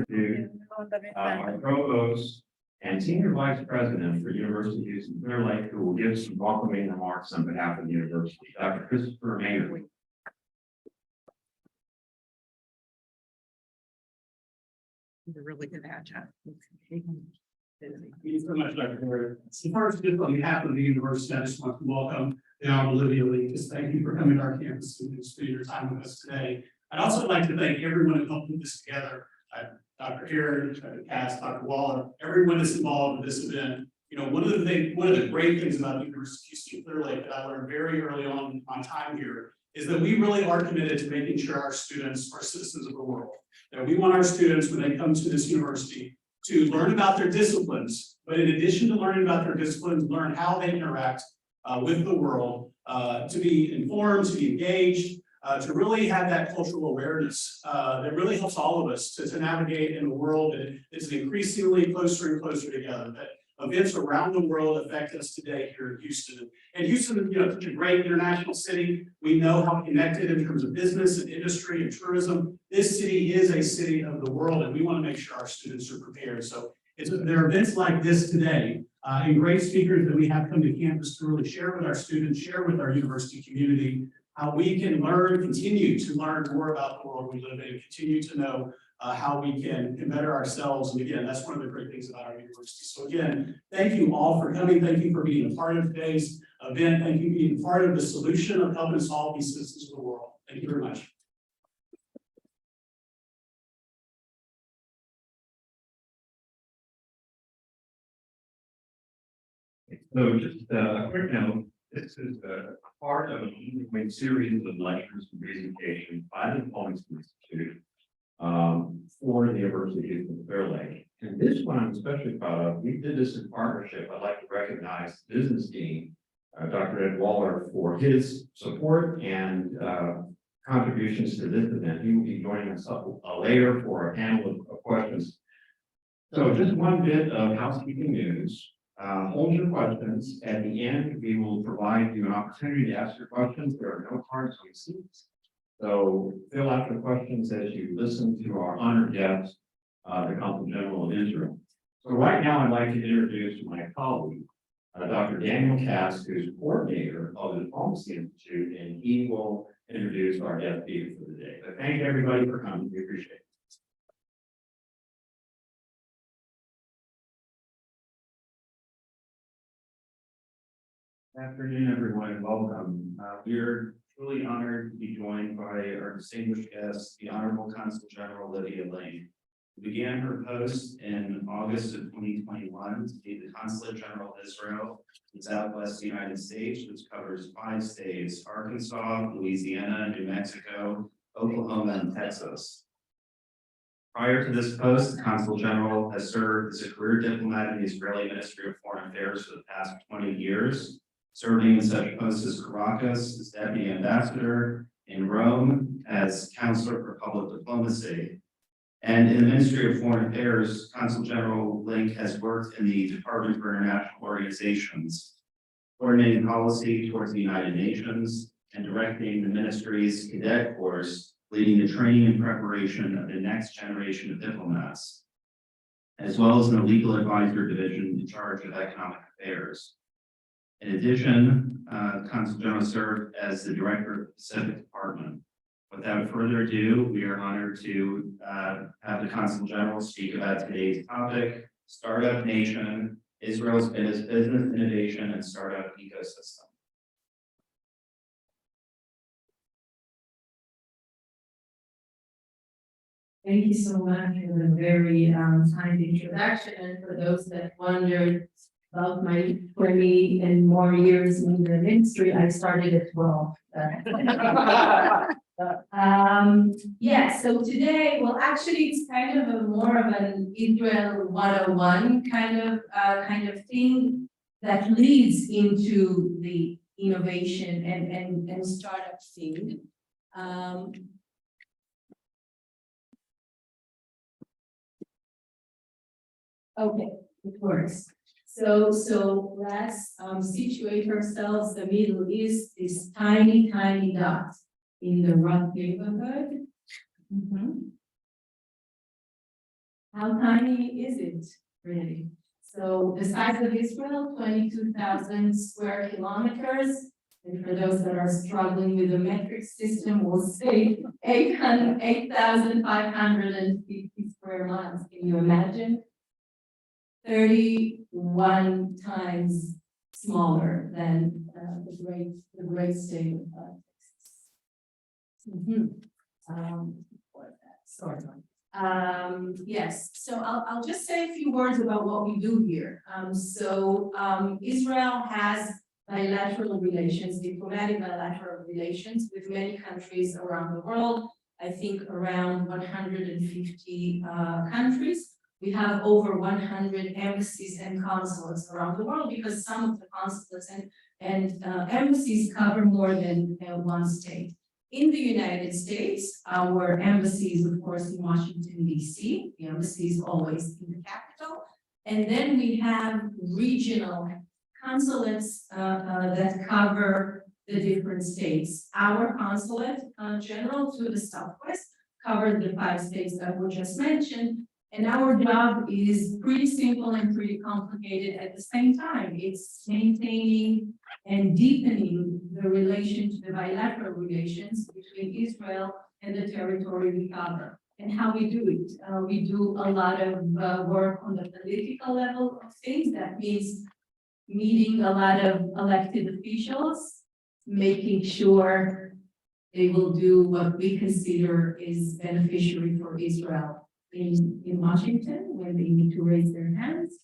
To our provost and senior vice president for University of Houston Clear Lake, who will give some welcoming remarks on behalf of the university, Dr. Christopher Maynard. Really good adjunct. Thank you so much, Dr. Herod. So first, just on behalf of the university, I just want to welcome the Honorable Livia Link-Raviv. Just thank you for coming to our campus and spending your time with us today. I'd also like to thank everyone who helped put this together. Dr. Herod, Dr. Cass, Dr. Waller, everyone that's involved in this event. You know, one of the great things about the University of Houston Clear Lake that I learned very early on time here is that we really are committed to making sure our students are citizens of the world. That we want our students, when they come to this university, to learn about their disciplines, but in addition to learning about their disciplines, learn how they interact with the world, to be informed, to be engaged, to really have that cultural awareness that really helps all of us to navigate in a world that is increasingly closer and closer together. That events around the world affect us today here in Houston. And Houston, you know, such a great international city. We know how connected in terms of business and industry and tourism. This city is a city of the world, and we want to make sure our students are prepared. So there are events like this today, and great speakers that we have come to campus to really share with our students, share with our university community, how we can continue to learn more about the world we live in, and continue to know how we can better ourselves. And again, that's one of the great things about our university. So again, thank you all for coming. Thank you for being a part of today's event. Thank you for being part of the solution of helping us all be citizens of the world. Thank you very much. So just a quick note, this is part of an ongoing series of lectures and presentations by the Consul Institute for the University of Houston Clear Lake. And this one I'm especially proud of. We did this in partnership. I'd like to recognize the business dean, Dr. Ed Waller, for his support and contributions to this event. He will be joining us later for a panel of questions. So just one bit of housekeeping news. Hold your questions. At the end, we will provide you an opportunity to ask your questions. There are no cards on seats. So fill out the questions as you listen to our honored guest, the Consul General of Israel. So right now, I'd like to introduce my colleague, Dr. Daniel Cass, who's coordinator of the Diplomacy Institute, and he will introduce our guest speaker for the day. But thank everybody for coming. We appreciate it. Good afternoon, everyone, and welcome. We're truly honored to be joined by our distinguished guest, the Honorable Consul General Livia Link. Who began her post in August of 2021 to be the Consul General of Israel in Southwest United States, which covers 5 states: Arkansas, Louisiana, New Mexico, Oklahoma, and Texas. Prior to this post, the Consul General has served as a career diplomat in the Israeli Ministry of Foreign Affairs for the past 20 years. Serving in such posts as Caracas as Deputy Ambassador, in Rome as Counselor for Public Diplomacy. And in the Ministry of Foreign Affairs, Consul General Link has worked in the Department for International Organizations, coordinating policy towards the United Nations and directing the ministry's cadet course, leading the training and preparation of the next generation of diplomats, as well as in the legal advisor division in charge of economic affairs. In addition, Consul General served as the Director of the Pacific Department. Without further ado, we are honored to have the Consul General speak about today's topic, Startup Nation, Israel's Business Innovation and Startup Ecosystem. Thank you so much for the very kind introduction. And for those that wondered about my 20 and more years in the ministry, I started at 12. Yeah, so today, well, actually, it's kind of more of an Israel 101 kind of thing that leads into the innovation and startup scene. Okay, it works. So let's situate ourselves. The Middle East is tiny dot in the rough neighborhood. How tiny is it, really? So the size of Israel, 22,000 square kilometers. And for those that are struggling with the metric system, we'll say 8,550 square miles. Can you imagine? 31 times smaller than the great state of Texas. Sorry. Yes, so I'll just say a few words about what we do here. Israel has bilateral relations, diplomatic bilateral relations with many countries around the world. I think around 150 countries. We have over 100 embassies and consulates around the world because some of the consulates and embassies cover more than one state. In the United States, our embassy is, of course, in Washington, D.C. The embassy is always in the capital. And then we have regional consulates that cover the different states. Our consulate general to the southwest covers the 5 states that were just mentioned. And our job is pretty simple and pretty complicated at the same time. It's maintaining and deepening the bilateral relations between Israel and the territory we cover. And how we do it. We do a lot of work on the political level of things. That means meeting a lot of elected officials, making sure they will do what we consider is beneficiary for Israel in Washington when they need to raise their hands.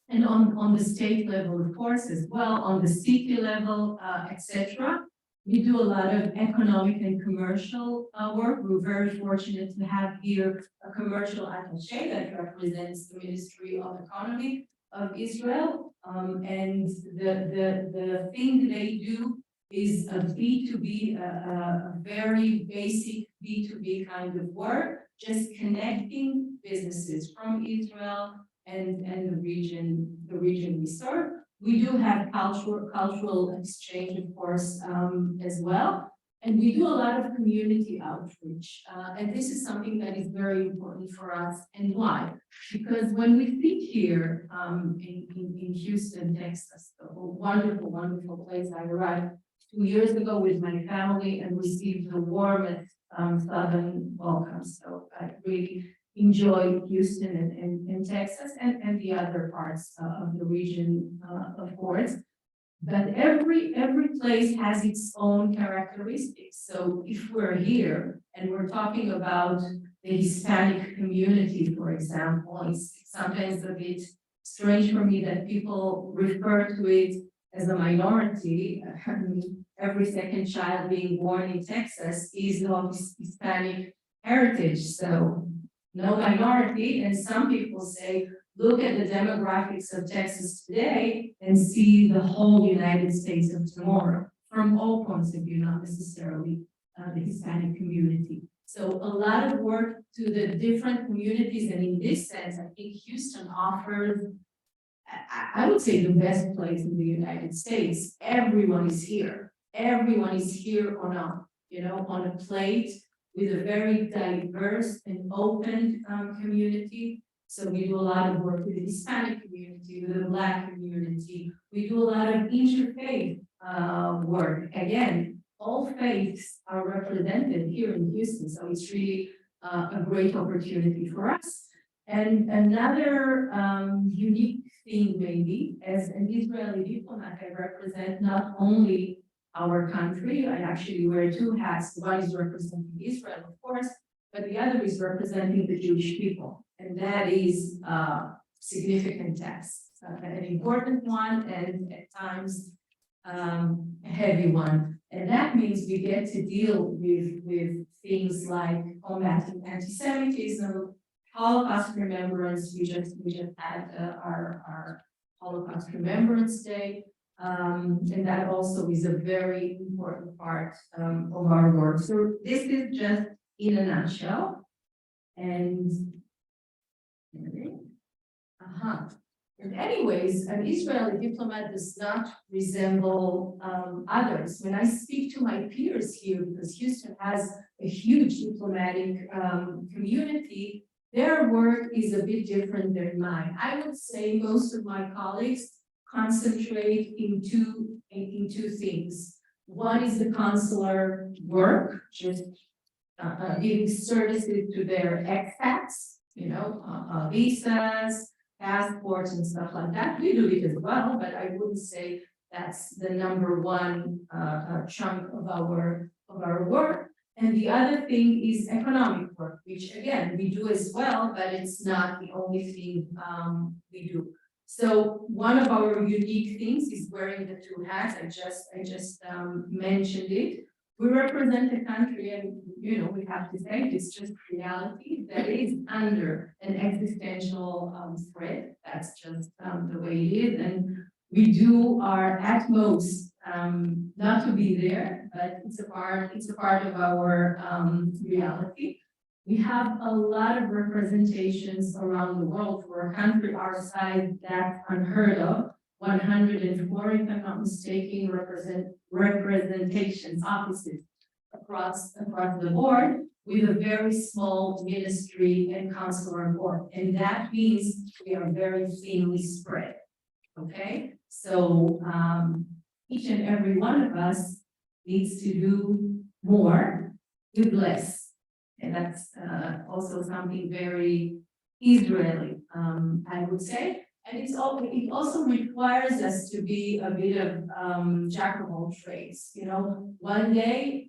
And on the state level, of course, as well, on the city level, etc. We do a lot of economic and commercial work. We're very fortunate to have here a commercial attaché that represents the Ministry of Economy of Israel. And the thing they do is a B2B, a very basic B2B kind of work, just connecting businesses from Israel and the region we serve. We do have cultural exchange, of course, as well. And we do a lot of community outreach. And this is something that is very important for us. And why? Because when we sit here in Houston, Texas, a wonderful, wonderful place, I arrived 2 years ago with my family and received the warmest southern welcome. So I really enjoy Houston and Texas and the other parts of the region, of course. But every place has its own characteristics. So if we're here and we're talking about the Hispanic community, for example, it's sometimes a bit strange for me that people refer to it as a minority. Every second child being born in Texas is of Hispanic heritage. So no minority, and some people say, look at the demographics of Texas today and see the whole United States of tomorrow from all points of view, not necessarily the Hispanic community. So a lot of work to the different communities, and in this sense, I think Houston offers, I would say, the best place in the United States. Everyone is here. Everyone is here on a plate with a very diverse and open community. So we do a lot of work with the Hispanic community, with the Black community. We do a lot of interfaith work. Again, all faiths are represented here in Houston. So it's really a great opportunity for us. And another unique thing maybe, as an Israeli diplomat, I represent not only our country. I actually wear 2 hats. One is representing Israel, of course, but the other is representing the Jewish people. And that is a significant task, an important one, and at times a heavy one. And that means we get to deal with things like combating anti-Semitism, Holocaust remembrance. We just had our Holocaust Remembrance Day. And that also is a very important part of our work. So this is just in a nutshell. And And anyways, an Israeli diplomat does not resemble others. When I speak to my peers here, because Houston has a huge diplomatic community, their work is a bit different than mine. I would say most of my colleagues concentrate in two things. One is the consular work, just giving services to their expats, visas, passports and stuff like that. We do it as well, but I wouldn't say that's the number one chunk of our work. And the other thing is economic work, which again, we do as well, but it's not the only thing we do. So one of our unique things is wearing the two hats. I just mentioned it. We represent a country, and we have to say it's just reality that is under an existential threat. That's just the way it is, and we do our utmost not to be there, but it's a part of our reality. We have a lot of representations around the world. For a country our size, that's unheard of. 104, if I'm not mistaken, representations, offices across the board, with a very small ministry and consular board. And that means we are very thinly spread. Okay, so each and every one of us needs to do more with less. And that's also something very Israeli, I would say. And it also requires us to be a bit of jack of all trades. One day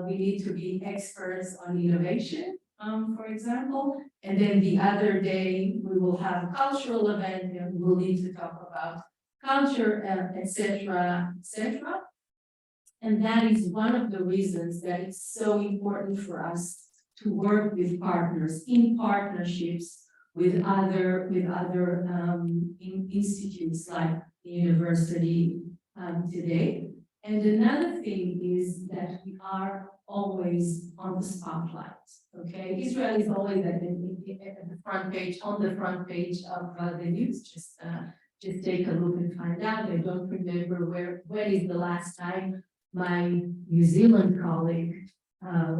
we need to be experts on innovation, for example, and then the other day we will have a cultural event and we'll need to talk about culture, etc., etc. And that is one of the reasons that it's so important for us to work with partners, in partnerships with other institutes like the university today. And another thing is that we are always on the spotlight. Okay, Israel is always at the front page, on the front page of the news. Just take a look and find out. I don't remember when is the last time my New Zealand colleague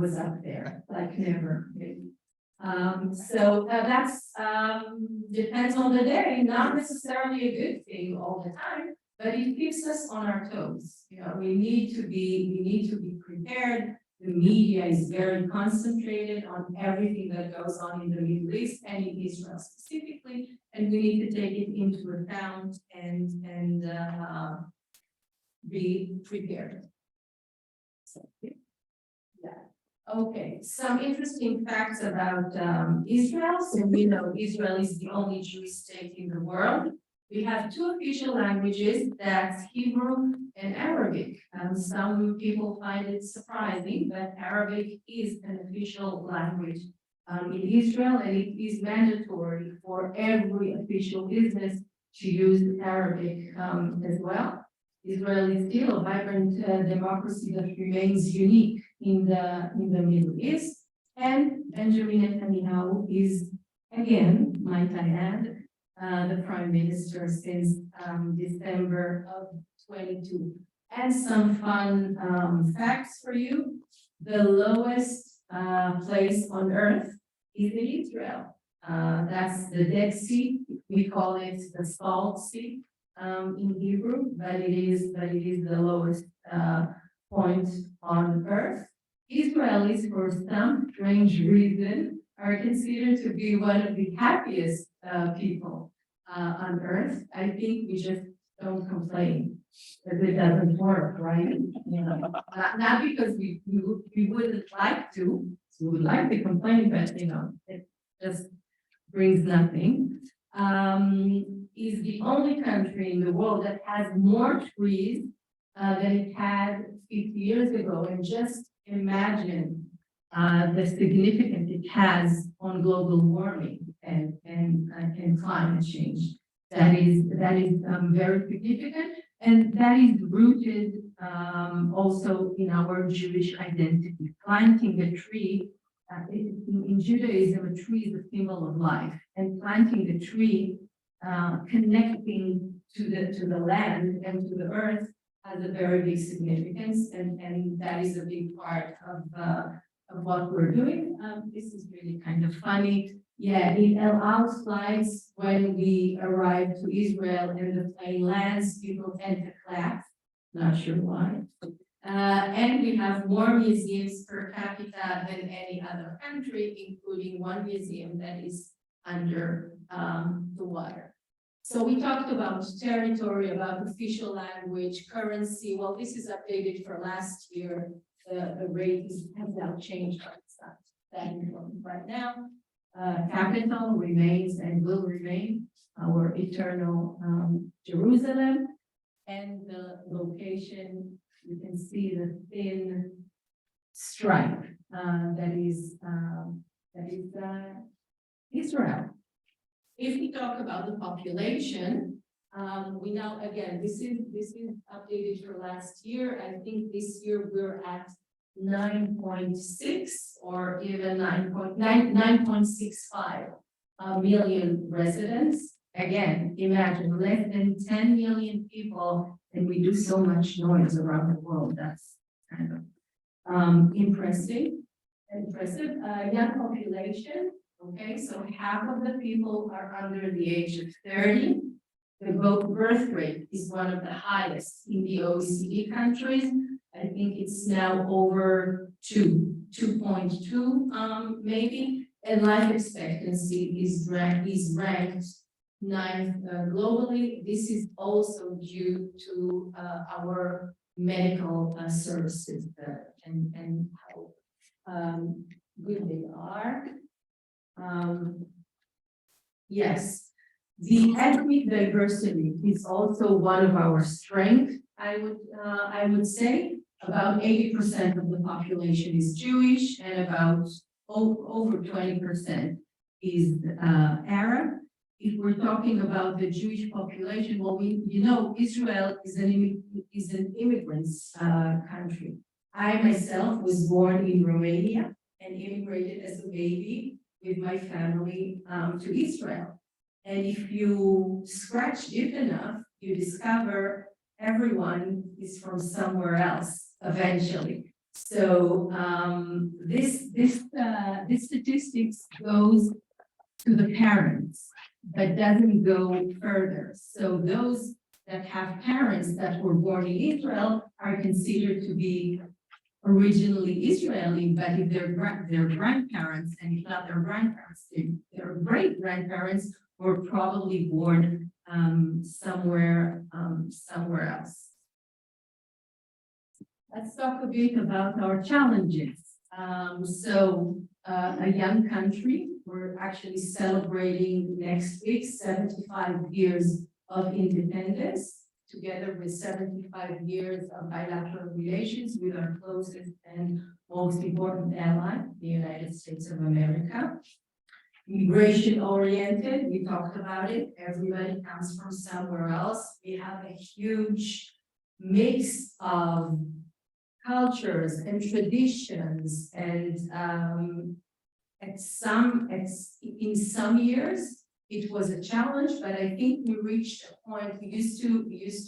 was up there, like never, maybe. So that's depends on the day, not necessarily a good thing all the time, but it keeps us on our toes. We need to be prepared. The media is very concentrated on everything that goes on in the Middle East and in Israel specifically, and we need to take it into account and be prepared. So, yeah. Okay, some interesting facts about Israel. So we know Israel is the only Jewish state in the world. We have two official languages, that's Hebrew and Arabic. Some people find it surprising, but Arabic is an official language in Israel, and it is mandatory for every official business to use Arabic as well. Israel is still a vibrant democracy that remains unique in the Middle East, and Benjamin Netanyahu is, again, might I add, the prime minister since December of 22. And some fun facts for you. The lowest place on earth is in Israel. That's the Dead Sea. We call it the Salt Sea in Hebrew, but it is the lowest point on earth. Israelis, for some strange reason, are considered to be one of the happiest people on earth. I think we just don't complain because it doesn't work, right? Not because we wouldn't like to. We would like to complain, but it just brings nothing. Is the only country in the world that has more trees than it had 50 years ago, and just imagine the significance it has on global warming and climate change. That is very significant, and that is rooted also in our Jewish identity. Planting a tree, in Judaism, a tree is a symbol of life, and planting the tree, connecting to the land and to the earth, has a very big significance, and that is a big part of what we're doing. This is really kind of funny. Yeah, it allows flights when we arrive to Israel and the plane lands, people tend to clap. Not sure why. And we have more museums per capita than any other country, including one museum that is under the water. So we talked about territory, about official language, currency. Well, this is updated for last year. The rate has now changed, but it's not that important right now. Capital remains and will remain our eternal Jerusalem. And the location, you can see the thin stripe that is Israel. If we talk about the population, we now, again, this is updated for last year. I think this year we're at 9.6 or even 9.65 million residents. Again, imagine less than 10 million people, and we do so much noise around the world. That's kind of impressive. Young population. Okay, so half of the people are under the age of 30. The birth rate is one of the highest in the OECD countries. I think it's now over 2.2 maybe. And life expectancy is ranked 9th globally. This is also due to our medical services and how good they are. Yes, the ethnic diversity is also one of our strengths. I would say about 80% of the population is Jewish, and about over 20% is Arab. If we're talking about the Jewish population, well, Israel is an immigrants country. I myself was born in Romania and immigrated as a baby with my family to Israel. And if you scratch deep enough, you discover everyone is from somewhere else eventually. So this statistics goes to the parents, but doesn't go further. So those that have parents that were born in Israel are considered to be originally Israeli, but if their grandparents, and if not their grandparents, their great-grandparents were probably born somewhere else. Let's talk a bit about our challenges. A young country, we're actually celebrating next week 75 years of independence, together with 75 years of bilateral relations with our closest and most important ally, the United States of America. Immigration oriented, we talked about it. Everybody comes from somewhere else. We have a huge mix of cultures and traditions, and in some years it was a challenge, but I think we reached a point. We used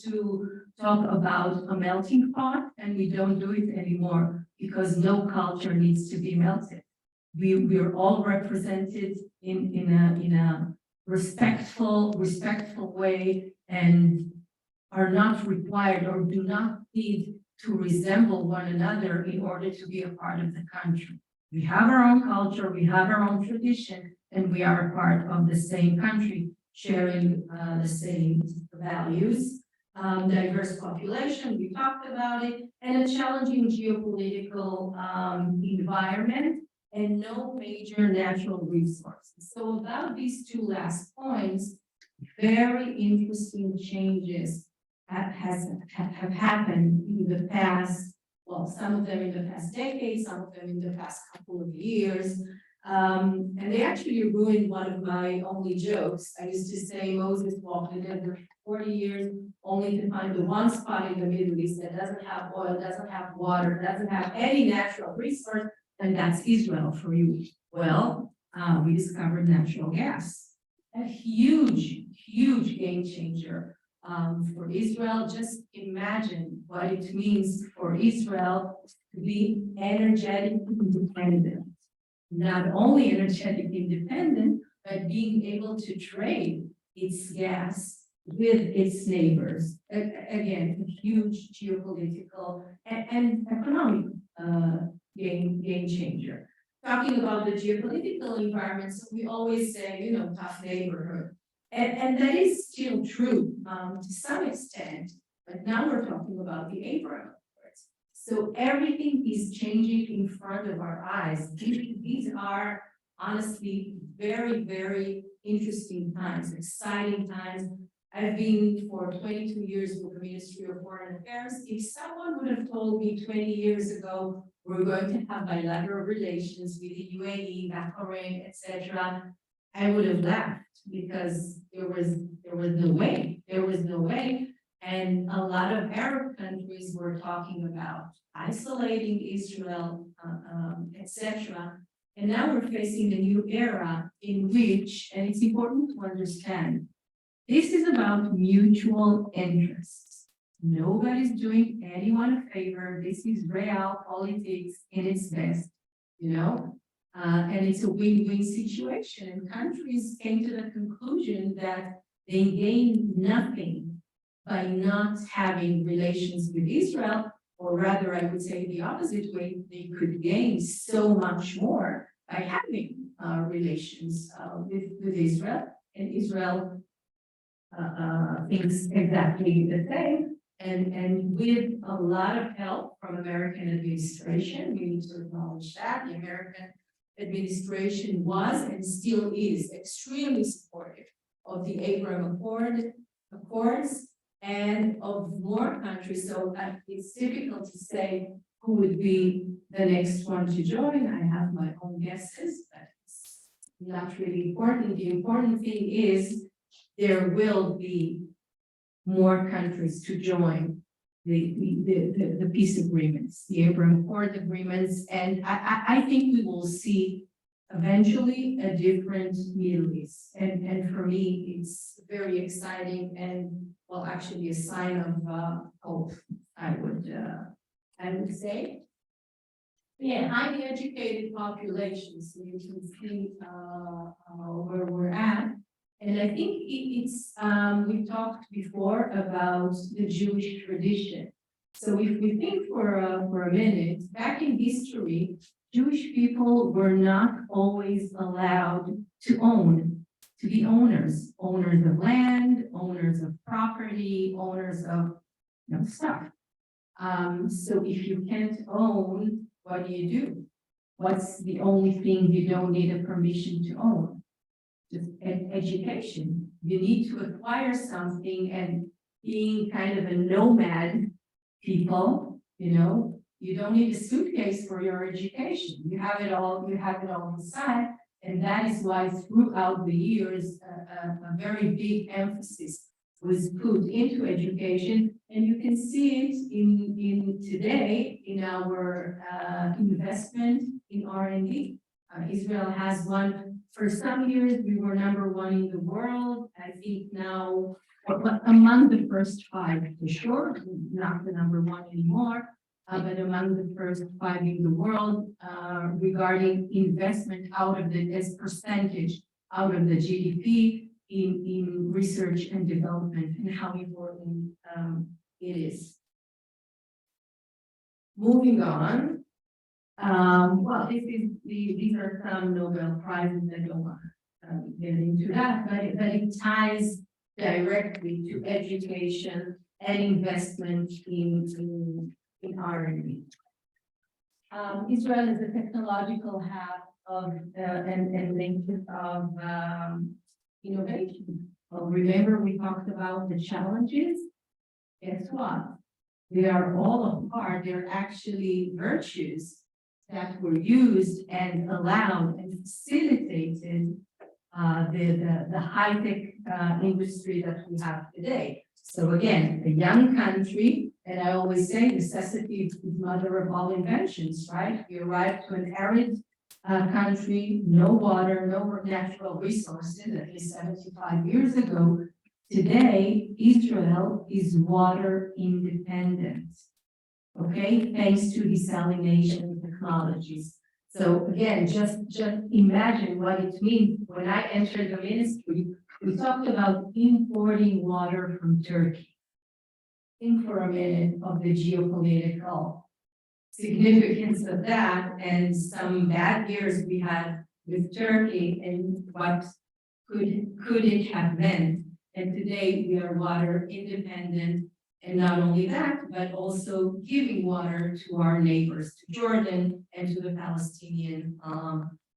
to talk about a melting pot, and we don't do it anymore because no culture needs to be melted. We are all represented in a respectful way, and are not required or do not need to resemble one another in order to be a part of the country. We have our own culture, we have our own tradition, and we are a part of the same country, sharing the same values. Diverse population, we talked about it, and a challenging geopolitical environment, and no major natural resources. So about these two last points, very interesting changes have happened in the past, well, some of them in the past decade, some of them in the past couple of years. And they actually ruined one of my only jokes. I used to say Moses walked the desert for 40 years, only to find the one spot in the Middle East that doesn't have oil, doesn't have water, doesn't have any natural resource, and that's Israel for you. Well, we discovered natural gas, a huge game changer for Israel. Just imagine what it means for Israel to be energetic independent. Not only energetic independent, but being able to trade its gas with its neighbors. Again, a huge geopolitical and economic game changer. Talking about the geopolitical environment, so we always say, you know, tough neighborhood. And that is still true to some extent, but now we're talking about the Abraham Accords. So everything is changing in front of our eyes. These are honestly very, very interesting times, exciting times. I've been for 22 years with the Ministry of Foreign Affairs. If someone would have told me 20 years ago, we're going to have bilateral relations with the UAE, Bahrain, etc., I would have laughed because there was no way. There was no way. And a lot of Arab countries were talking about isolating Israel, etc. And now we're facing a new era in which, and it's important to understand, this is about mutual interests. Nobody's doing anyone a favor. This is real politics in its best, you know? And it's a win-win situation. And countries came to the conclusion that they gain nothing by not having relations with Israel, or rather, I would say the opposite way, they could gain so much more by having relations with Israel. And Israel thinks exactly the same. And with a lot of help from American administration, we need to acknowledge that the American administration was and still is extremely supportive of the Abraham Accords and of more countries. So it's difficult to say who would be the next one to join. I have my own guesses, but it's not really important. The important thing is there will be more countries to join the peace agreements, the Abraham Accord agreements, and I think we will see eventually a different Middle East. And for me, it's very exciting and, well, actually a sign of hope, I would say. Yeah, highly educated population, so you can see where we're at. And I think it's, we talked before about the Jewish tradition. So if we think for a minute, back in history, Jewish people were not always allowed to own, to be owners of land, owners of property, owners of, you know, stuff. So if you can't own, what do? What's the only thing you don't need a permission to own? Just education. You need to acquire something, and being kind of a nomad people, you know, you don't need a suitcase for your education. You have it all inside. And that is why throughout the years, a very big emphasis was put into education. And you can see it in today in our investment in R&D. Israel has one. For some years, we were #1 in the world. I think now, among the first 5 for sure, not the #1 anymore, but among the first 5 in the world regarding investment out of the, as percentage out of the GDP in research and development, and how important it is. Moving on. Well, these are some Nobel Prizes. I don't want to get into that, but it ties directly to education and investment in R&D. Israel is a technological hub of and linked of innovation. Well, remember we talked about the challenges. Guess what? They are all a part. They're actually virtues that were used and allowed and facilitated the high-tech industry that we have today. So again, a young country, and I always say necessity is the mother of all inventions, right? We arrived to an arid country, no water, no natural resources, at least 75 years ago. Today, Israel is water independent. okay, thanks to desalination technologies. So again, just imagine what it means. When I entered the ministry, we talked about importing water from Turkey. Think for a minute of the geopolitical significance of that and some bad years we had with Turkey and what could it have meant. And today we are water independent, and not only that, but also giving water to our neighbors, to Jordan and to the Palestinian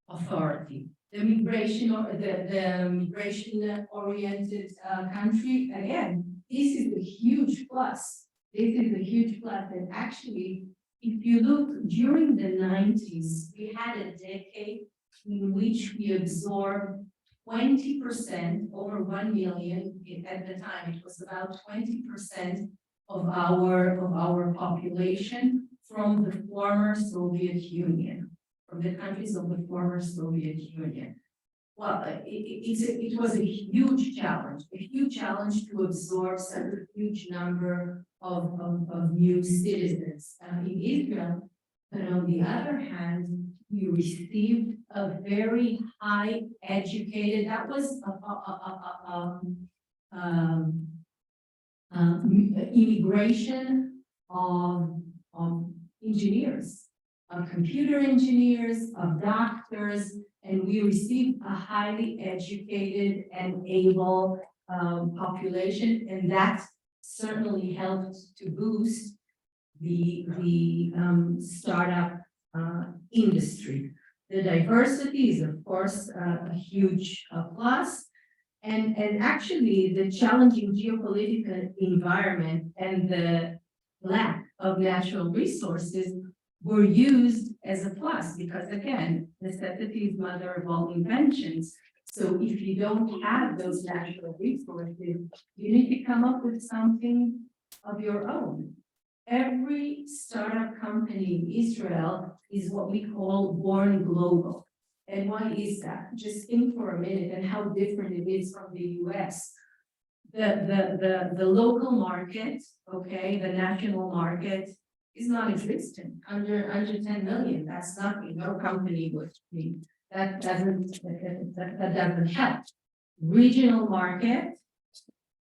Authority. The migration or the migration oriented country, again, this is a huge plus. This is a huge plus, and actually, if you look during the 90s, we had a decade in which we absorbed 20%, over 1 million, at the time, it was about 20% of our population from the former Soviet Union, from the countries of the former Soviet Union. Well, it was a huge challenge to absorb such a huge number of new citizens in Israel. But on the other hand, we received a very high educated, that was immigration of engineers, of computer engineers, of doctors, and we received a highly educated and able population, and that certainly helped to boost the startup industry. The diversity is, of course, a huge plus. And actually, the challenging geopolitical environment and the lack of natural resources were used as a plus because, again, necessity is mother of all inventions. So if you don't have those natural resources, you need to come up with something of your own. Every startup company in Israel is what we call born global. And why is that? Just think for a minute and how different it is from the US. The local market, okay, the national market is non-existent, under 10 million. That's nothing. No company would be. That doesn't help. Regional market,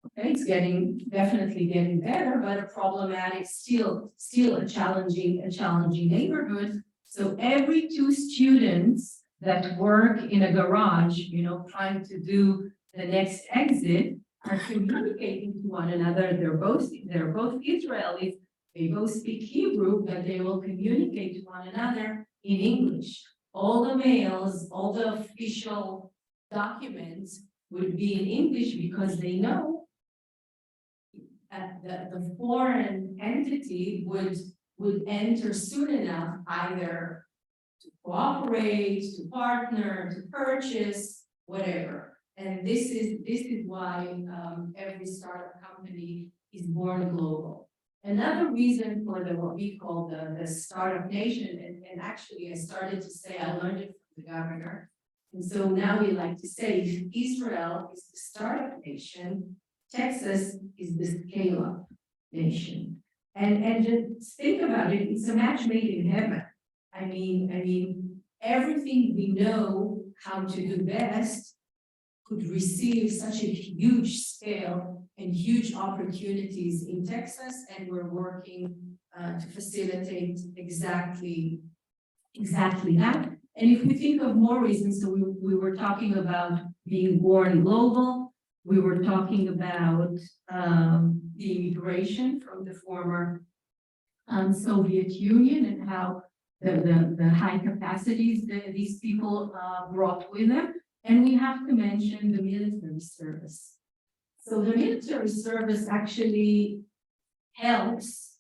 okay, it's definitely getting better, but a problematic, still a challenging neighborhood. So every 2 students that work in a garage, you know, trying to do the next exit are communicating to one another. They're both Israelis. They both speak Hebrew, but they will communicate to one another in English. All the mails, all the official documents would be in English because they know the foreign entity would enter soon enough either to cooperate, to partner, to purchase, whatever. And this is why every startup company is born global. Another reason for what we call the startup nation, and actually I started to say I learned it from the governor. And so now we like to say if Israel is the startup nation, Texas is the scale-up nation. And just think about it, it's a match made in heaven. I mean, everything we know how to do best could receive such a huge scale and huge opportunities in Texas, and we're working to facilitate exactly that. And if we think of more reasons, so we were talking about being born global, we were talking about the immigration from the former Soviet Union and how the high capacities that these people brought with them. And we have to mention the military service. So the military service actually helps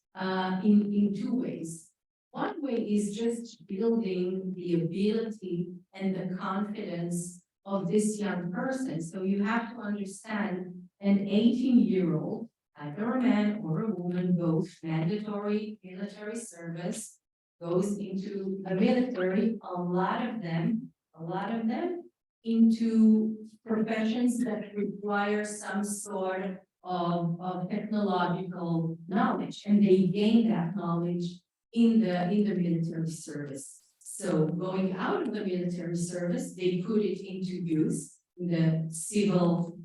in 2 ways. One way is just building the ability and the confidence of this young person. So you have to understand an 18-year-old, either a man or a woman, both mandatory military service, goes into the military, a lot of them into professions that require some sort of technological knowledge, and they gain that knowledge in the military service. So going out of the military service, they put it into use in the civil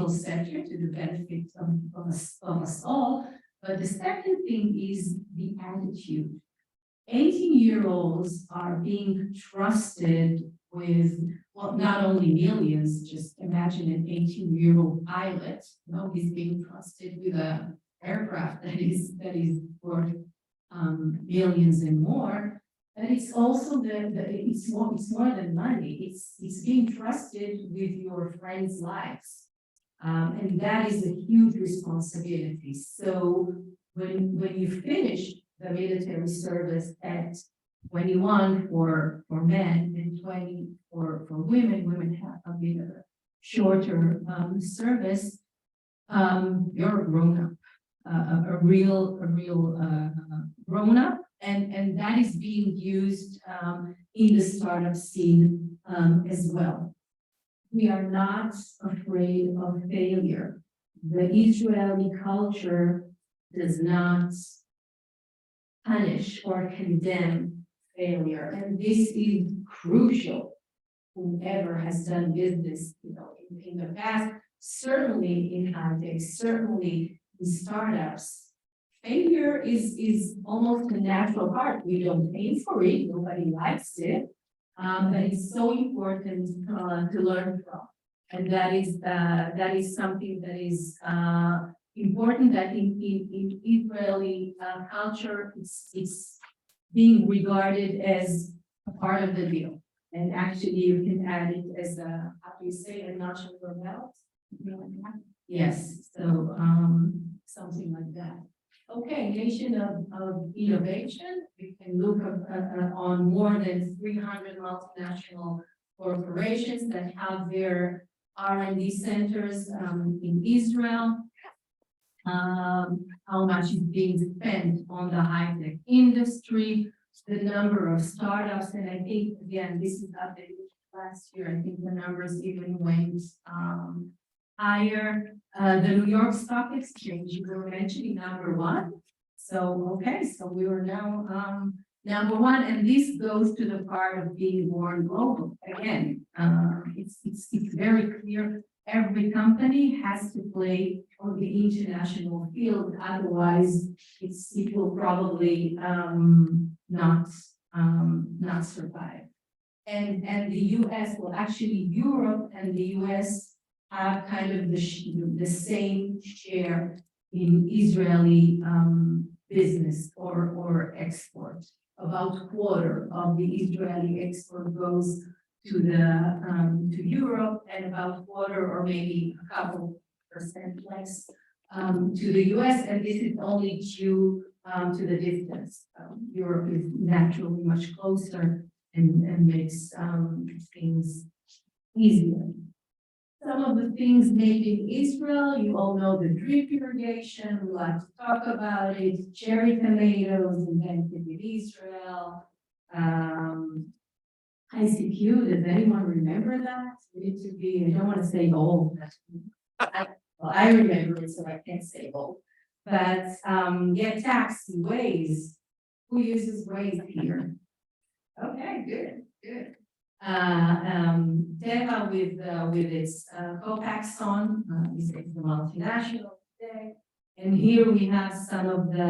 sector to the benefit of us all. But the second thing is the attitude. 18-year-olds are being trusted with, well, not only millions, just imagine an 18-year-old pilot, he's being trusted with an aircraft that is worth millions and more. And it's also it's more than money. It's being trusted with your friends' lives. And that is a huge responsibility. So when you finish the military service at 21 for men and 20 for women, women have a bit of a shorter service, you're a grown up, a real grown up, and that is being used in the startup scene as well. We are not afraid of failure. The Israeli culture does not punish or condemn failure, and this is crucial. Whoever has done business, in the past, certainly in high-tech, certainly in startups, failure is almost a natural part. We don't aim for it, nobody likes it, but it's so important to learn from, and that is something that is important. That in Israeli culture, it's being regarded as a part of the deal, and actually you can add it as a, how do you say, a notch on your belt? Yes, so something like that. Okay, nation of innovation. We can look on more than 300 multinational corporations that have their R&D centers in Israel. How much is being spent on the high-tech industry, the number of startups, and I think, again, this is updated last year. I think the numbers even went higher. The New York Stock Exchange, you were mentioning #1. So, okay, so we are now #1, and this goes to the part of being born global. Again, it's very clear. Every company has to play on the international field, otherwise it will probably not survive. And the US, well, actually Europe and the US have kind of the same share in Israeli business or export. About a quarter of the Israeli export goes to Europe, and about a quarter or maybe a couple % less to the US, and this is only due to the distance. Europe is naturally much closer and makes things easier. Some of the things made in Israel, you all know the drip irrigation, we like to talk about it, cherry tomatoes invented in Israel. ICQ, does anyone remember that? We need to be, I don't want to say old. Well, I remember it, so I can't say old. But yeah, taxi, Waze. Who uses Waze here? Okay, good. Teva with its Copaxon, is a multinational today. And here we have some of the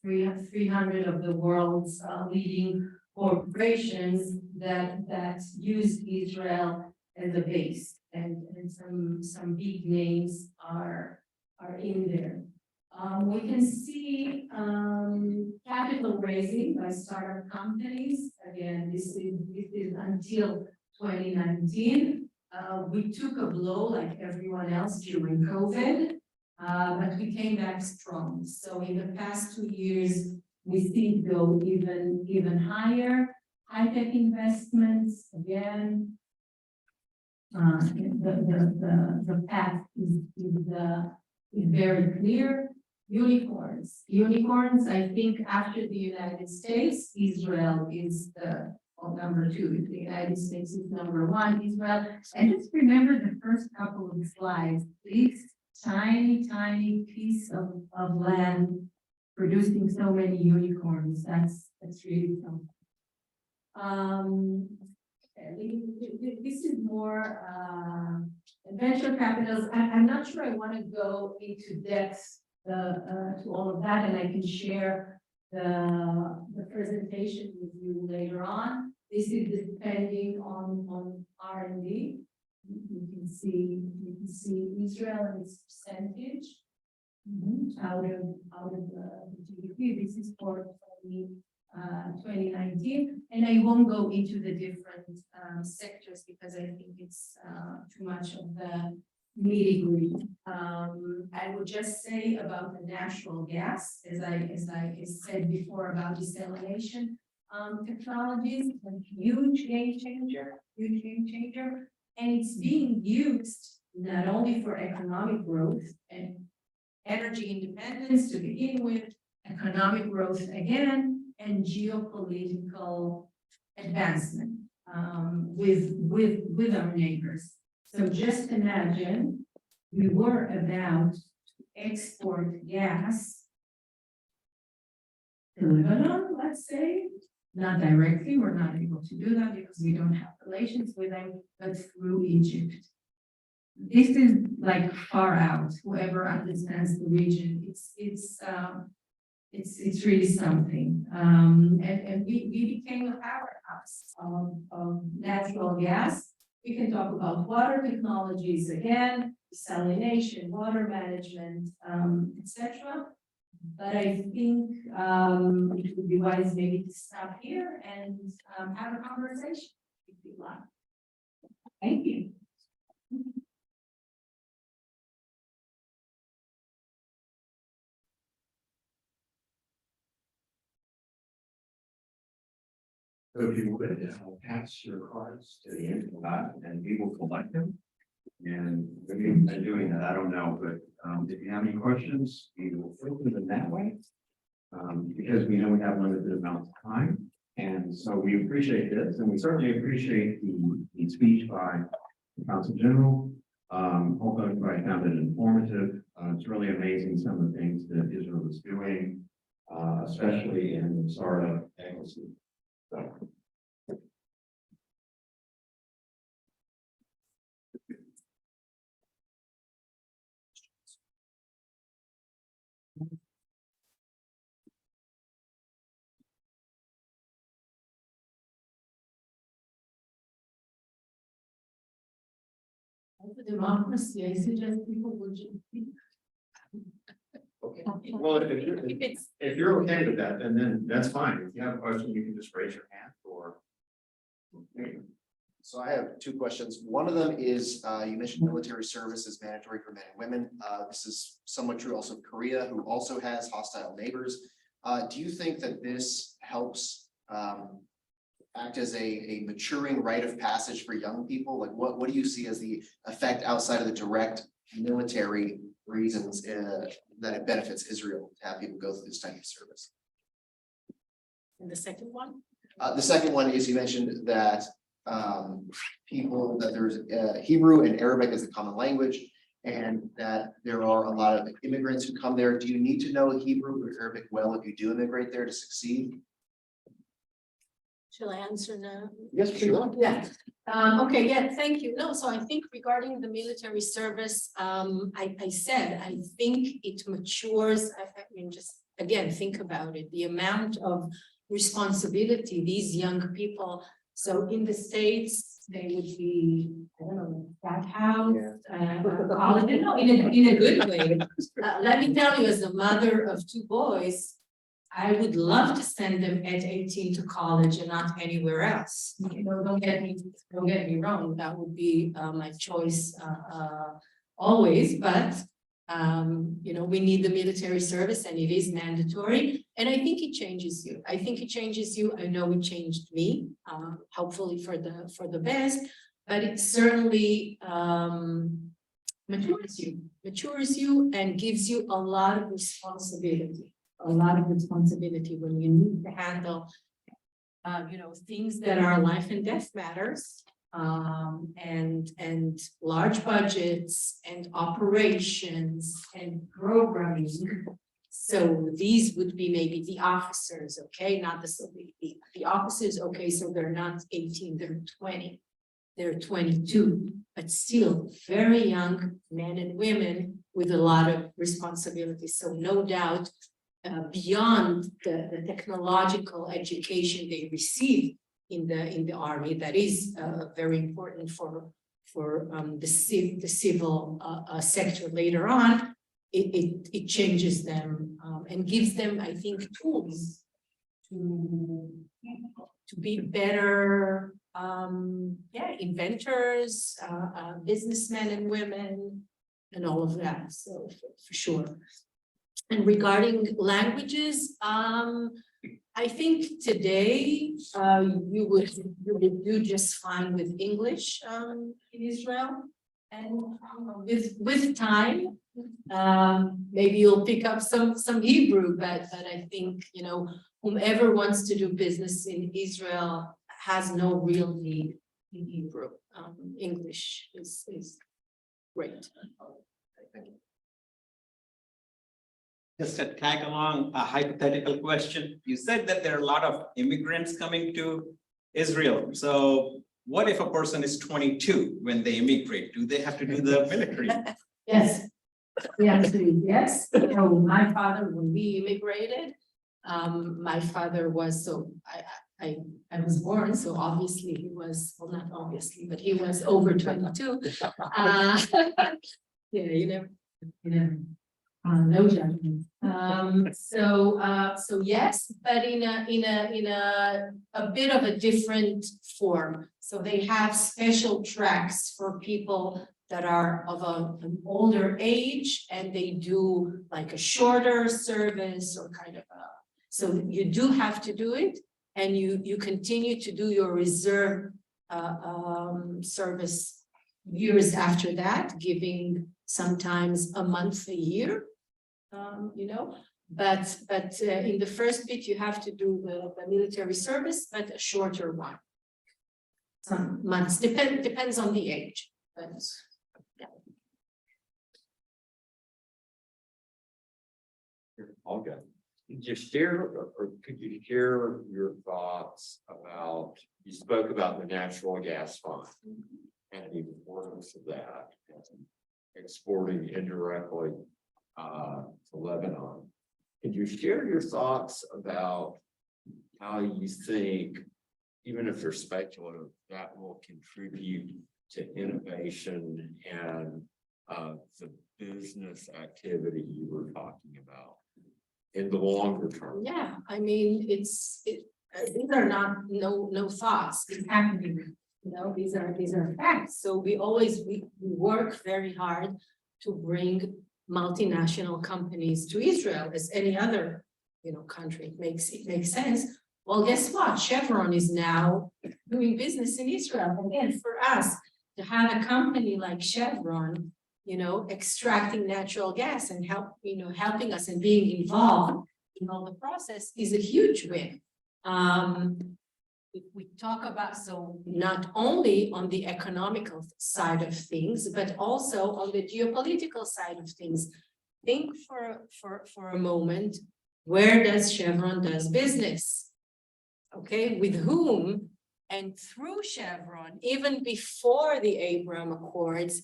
300 of the world's leading corporations that use Israel as a base, and some big names are in there. We can see capital raising by startup companies. Again, this is until 2019. We took a blow like everyone else during COVID, but we came back strong. So in the past 2 years, we see it go even higher. High-tech investments, again, the path is very clear. Unicorns, I think after the United States, Israel is the #2. The United States is #1, Israel. And just remember the first couple of slides, please. tiny piece of land producing so many unicorns. That's really something. This is more venture capitals. I'm not sure I want to go into depth to all of that, and I can share the presentation with you later on. This is the spending on R&D. You can see Israel and its percentage out of the GDP. This is for 2019, and I won't go into the different sectors because I think it's too much of the nitty-gritty. I would just say about the natural gas, as I said before about desalination technologies, a huge game changer, and it's being used not only for economic growth and energy independence to begin with, economic growth again, and geopolitical advancement with our neighbors. So just imagine we were about to export gas to Lebanon, let's say, not directly, we're not able to do that because we don't have relations with them, but through Egypt. This is like far out, whoever understands the region, it's really something. And we became a powerhouse of natural gas. We can talk about water technologies again, desalination, water management, etc. But I think it would be wise maybe to stop here and have a conversation if you like. Thank you. So if you would, pass your cards to the end of that and we will collect them. And maybe by doing that, I don't know, but if you have any questions, we will filter them that way. Because we know we have limited amount of time. And so we appreciate this, and we certainly appreciate the speech by the Consul General. Although I found it informative, it's really amazing some of the things that Israel is doing, especially in the startup ecosystem. So. For democracy, I suggest people would just speak. Okay. Well, if you're okay with that, then that's fine. If you have a question, you can just raise your hand or. So I have two questions. One of them is, you mentioned military service is mandatory for men and women. This is somewhat true also of Korea, who also has hostile neighbors. Do you think that this helps act as a maturing rite of passage for young people? Like what do you see as the effect outside of the direct military reasons that it benefits Israel to have people go through this type of service? And the second one? The second one is you mentioned that there's Hebrew and Arabic as the common language, and that there are a lot of immigrants who come there. Do you need to know Hebrew or Arabic well if you do immigrate there to succeed? Shall I answer now? Yes, sure. Yeah. Okay, yeah, thank you. No, so I think regarding the military service, I said, I think it matures. I mean, just again, think about it, the amount of responsibility these young people. So in the States, they would be, I don't know, frat house, college, no, in a good way. Let me tell you, as a mother of two boys, I would love to send them at 18 to college and not anywhere else. You know, don't get me wrong. That would be my choice always. But you know, we need the military service, and it is mandatory. And I think it changes you. I think it changes you. I know it changed me. Hopefully for the best. But it certainly matures you, and gives you a lot of responsibility. When you need to handle, you know, things that are life and death matters. and large budgets and operations and programming. So these would be maybe the officers, okay, not the officers, okay, so they're not 18, they're 20. They're 22, but still very young men and women with a lot of responsibilities. So no doubt, beyond the technological education they receive in the army, that is very important for the civil sector later on. It changes them and gives them, I think, tools to be better inventors, businessmen and women, and all of that. So for sure. And regarding languages, I think today you would do just fine with English in Israel, and with time, maybe you'll pick up some Hebrew. But I think, you know, whomever wants to do business in Israel has no real need in Hebrew. English is great. Thank you. Just to tag along a hypothetical question, you said that there are a lot of immigrants coming to Israel. So what if a person is 22 when they immigrate? Do they have to do the military? Yes. The answer is yes. So my father, when we immigrated, my father was, so I was born, so obviously he was, well, not obviously, but he was over 22. Yeah, you never, no judgment. So yes, but in a bit of a different form. So they have special tracks for people that are of an older age, and they do like a shorter service or kind of a, so you do have to do it, and you continue to do your reserve service years after that, giving sometimes a month a year, you know, but in the first bit you have to do the military service, but a shorter one. Some months, depends on the age, but yeah. Okay. Could you share your thoughts about, you spoke about the natural gas fund and the importance of that and exporting indirectly to Lebanon. Could you share your thoughts about how you think, even if they're speculative, that will contribute to innovation and the business activity you were talking about in the longer term? Yeah, I mean, these are not no thoughts, it's happening, you know, these are facts. So we work very hard to bring multinational companies to Israel, as any other, you know, country. It makes sense. Well, guess what? Chevron is now doing business in Israel. Again, for us to have a company like Chevron, you know, extracting natural gas and helping us and being involved in all the process is a huge win. If we talk about, so not only on the economical side of things, but also on the geopolitical side of things. Think for a moment, where does Chevron does business? Okay, with whom? And through Chevron, even before the Abraham Accords,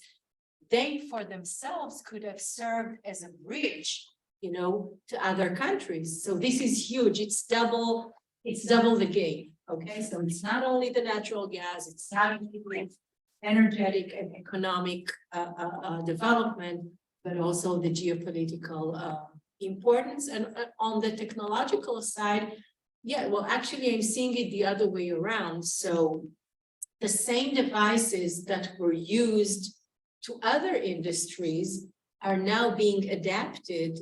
they for themselves could have served as a bridge, you know, to other countries. So this is huge. It's double the game. Okay, so it's not only the natural gas, it's not only energetic and economic development, but also the geopolitical importance. And on the technological side, yeah, well, actually, I'm seeing it the other way around. So the same devices that were used to other industries are now being adapted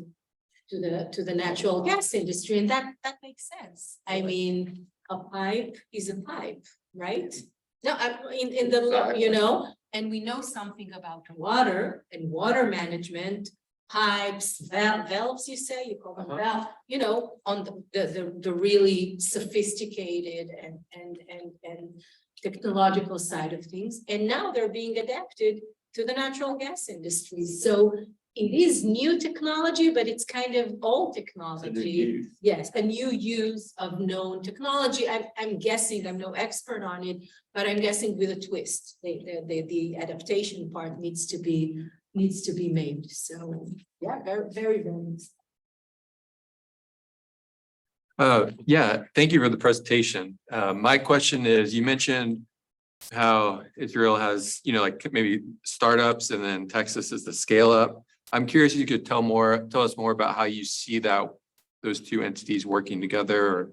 to the natural gas industry, and that makes sense. I mean, a pipe is a pipe, right? No, in the, you know, and we know something about water and water management, pipes, valves, you say, you call them valve, you know, on the really sophisticated and technological side of things, and now they're being adapted to the natural gas industry. So it is new technology, but it's kind of old technology. Yes, a new use of known technology. I'm guessing, I'm no expert on it, but I'm guessing with a twist. The adaptation part needs to be made. So yeah, very, very, very. Yeah, thank you for the presentation. My question is, you mentioned how Israel has, like maybe startups and then Texas is the scale up. I'm curious if you could tell us more about how you see those two entities working together, or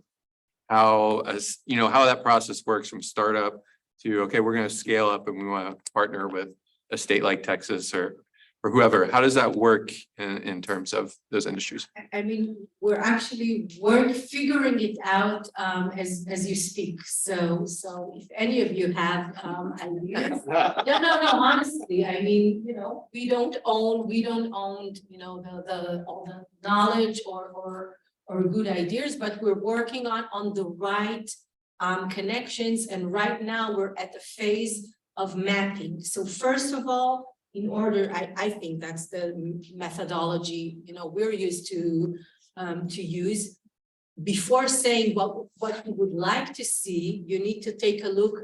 how that process works from startup to, okay, we're going to scale up and we want to partner with a state like Texas or whoever. How does that work in terms of those industries? I mean, we're actually figuring it out as you speak. So if any of you have ideas. No, honestly, I mean, we don't own, all the knowledge or good ideas, but we're working on the right connections. And right now we're at the phase of mapping. So first of all, in order, I think that's the methodology, we're used to use. Before saying what you would like to see, you need to take a look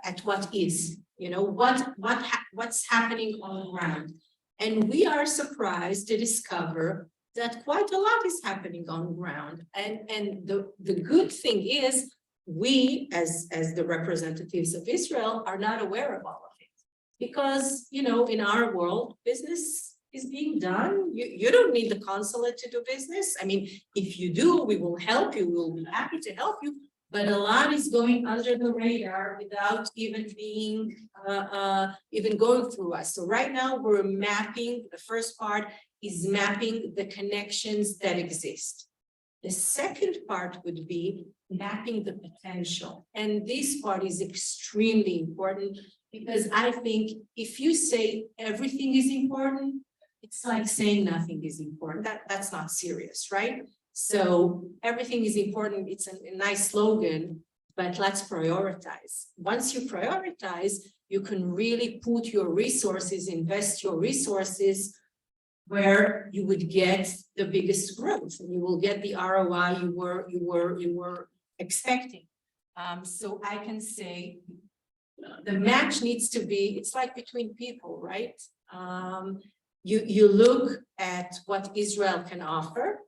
at what is, what's happening on the ground. And we are surprised to discover that quite a lot is happening on the ground. And the good thing is, we as the representatives of Israel are not aware of all of it. Because, in our world, business is being done. You don't need the consulate to do business. I mean, if you do, we will help you. We'll be happy to help you. But a lot is going under the radar without even being, even going through us. So right now we're mapping, the first part is mapping the connections that exist. The second part would be mapping the potential. And this part is extremely important, because I think if you say everything is important, it's like saying nothing is important. That's not serious, right? So everything is important. It's a nice slogan, but let's prioritize. Once you prioritize, you can really put your resources, invest your resources where you would get the biggest growth, and you will get the ROI you were expecting. So I can say the match needs to be, it's like between people, right? You look at what Israel can offer,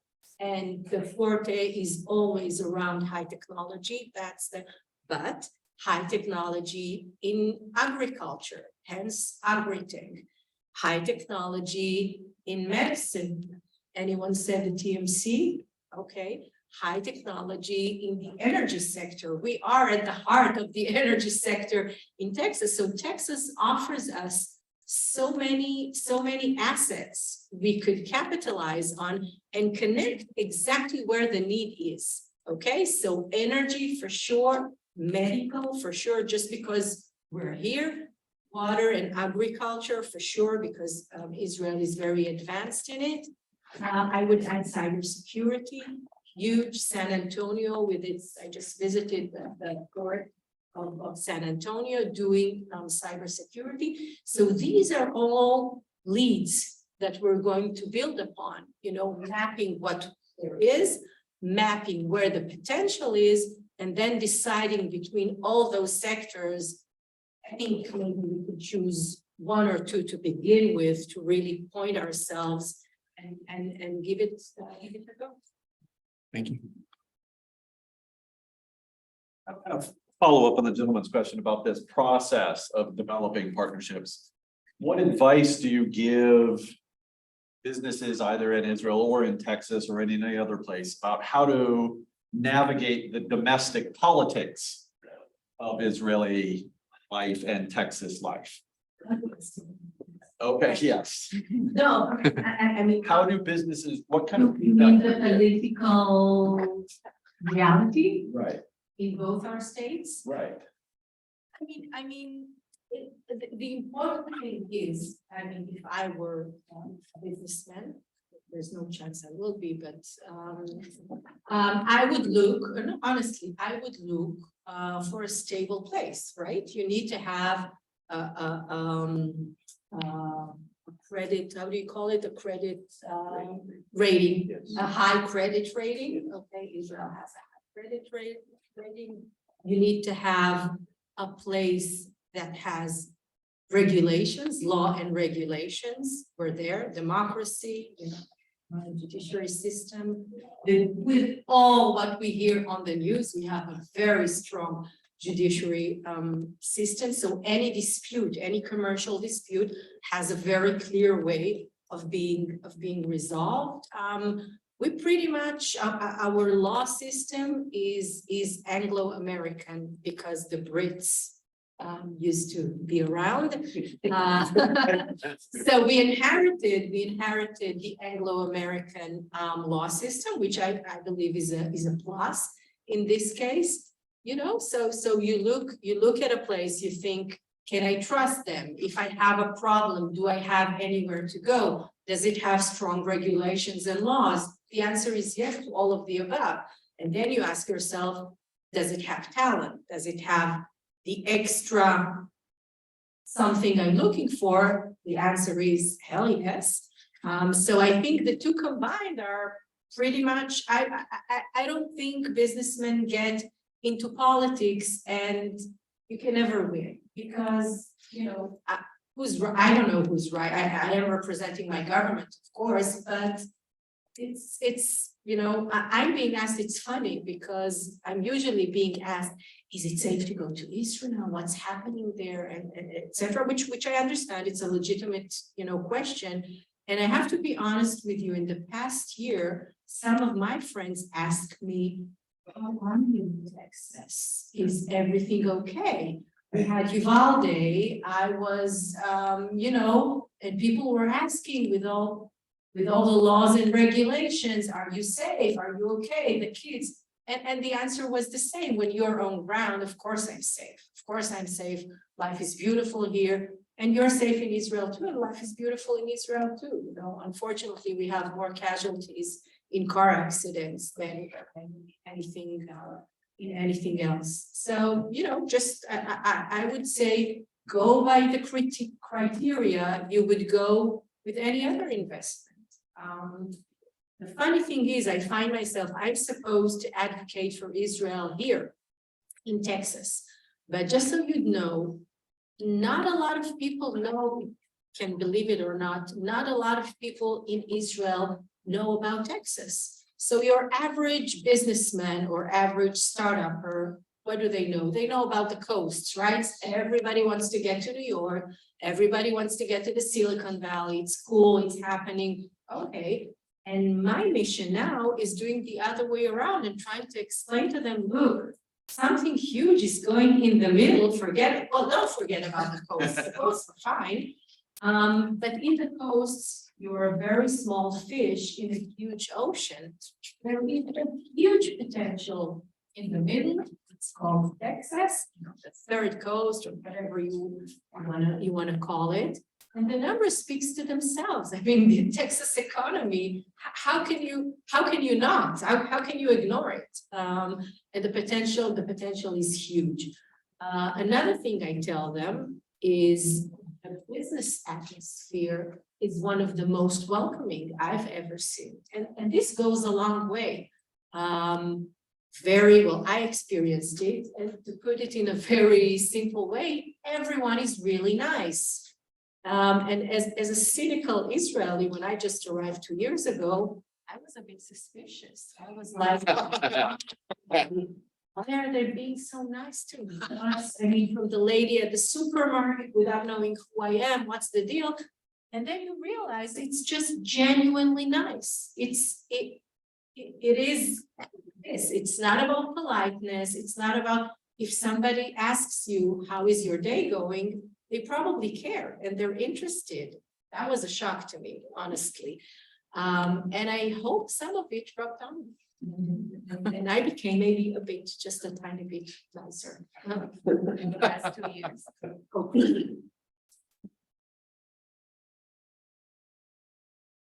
and the forte is always around high technology. But high technology in agriculture, hence agri-tech, high technology in medicine. Anyone said the TMC? Okay. High technology in the energy sector. We are at the heart of the energy sector in Texas. So Texas offers us so many assets we could capitalize on and connect exactly where the need is. Okay, so energy for sure, medical for sure, just because we're here, water and agriculture for sure, because Israel is very advanced in it. I would add cybersecurity, huge. San Antonio with its, I just visited the court of San Antonio doing cybersecurity. So these are all leads that we're going to build upon, mapping what there is, mapping where the potential is, and then deciding between all those sectors. I think maybe we could choose one or two to begin with to really point ourselves and give it a go. Thank you. I'll follow up on the gentleman's question about this process of developing partnerships. What advice do you give businesses either in Israel or in Texas or in any other place about how to navigate the domestic politics of Israeli life and Texas life? Okay, yes. No, I mean. How do businesses, what kind of? You mean the political reality Right, In both our states? right. I mean, the important thing is, if I were a businessman, there's no chance I will be, but I would look, honestly, I would look for a stable place, right? You need to have a credit, how do you call it? A credit rating, a high credit rating. Okay, Israel has a high credit rating. You need to have a place that has regulations, law and regulations. We're there, democracy, judiciary system. With all what we hear on the news, we have a very strong judiciary system. So any dispute, any commercial dispute has a very clear way of being resolved. We pretty much, our law system is Anglo-American because the Brits used to be around. So we inherited the Anglo-American law system, which I believe is a plus in this case. You know, so you look at a place, you think, can I trust them? If I have a problem, do I have anywhere to go? Does it have strong regulations and laws? The answer is yes to all of the above. And then you ask yourself, does it have talent? Does it have the extra something I'm looking for? The answer is hell yes. So I think the two combined are pretty much, I don't think businessmen get into politics and you can never win because, you know, who's right? I don't know who's right. I am representing my government, of course, but it's, you know, I'm being asked, it's funny because I'm usually being asked, is it safe to go to Israel? What's happening there? And et cetera, which I understand it's a legitimate, you know, question. And I have to be honest with you, in the past year, some of my friends asked me, how are you in Texas? Is everything okay? We had Uvalde. I was, you know, and people were asking with all the laws and regulations, are you safe? Are you okay? The kids. And the answer was the same. When you're on ground, of course I'm safe. Of course I'm safe. Life is beautiful here. And you're safe in Israel too. Life is beautiful in Israel too. You know, unfortunately, we have more casualties in car accidents than anything in anything else. So, you know, just I would say go by the criteria you would go with any other investment. The funny thing is, I find myself, I'm supposed to advocate for Israel here in Texas, but just so you know, not a lot of people know, can believe it or not, not a lot of people in Israel know about Texas. So your average businessman or average startup, or what do they know? They know about the coasts, right? Everybody wants to get to New York. Everybody wants to get to the Silicon Valley. It's cool, it's happening. Okay. And my mission now is doing the other way around and trying to explain to them, look, something huge is going in the middle. Don't forget about the coast. The coasts are fine. But in the coasts, you're a very small fish in a huge ocean. There is a huge potential in the middle. It's called Texas, the third coast, or whatever you wanna call it. And the number speaks to themselves. I mean, the Texas economy, how can you not? How can you ignore it? And the potential is huge. Another thing I tell them is the business atmosphere is one of the most welcoming I've ever seen. And this goes a long way. Very well, I experienced it. And to put it in a very simple way, everyone is really nice. And as a cynical Israeli, when I just arrived 2 years ago, I was a bit suspicious. I was like, why are they being so nice to me? I mean, from the lady at the supermarket without knowing who I am, what's the deal? And then you realize it's just genuinely nice. It is this. It's not about politeness. It's not about if somebody asks you, how is your day going? They probably care and they're interested. That was a shock to me, honestly. And I hope some of it rubbed on me. And I became maybe just a tiny bit nicer in the past 2 years.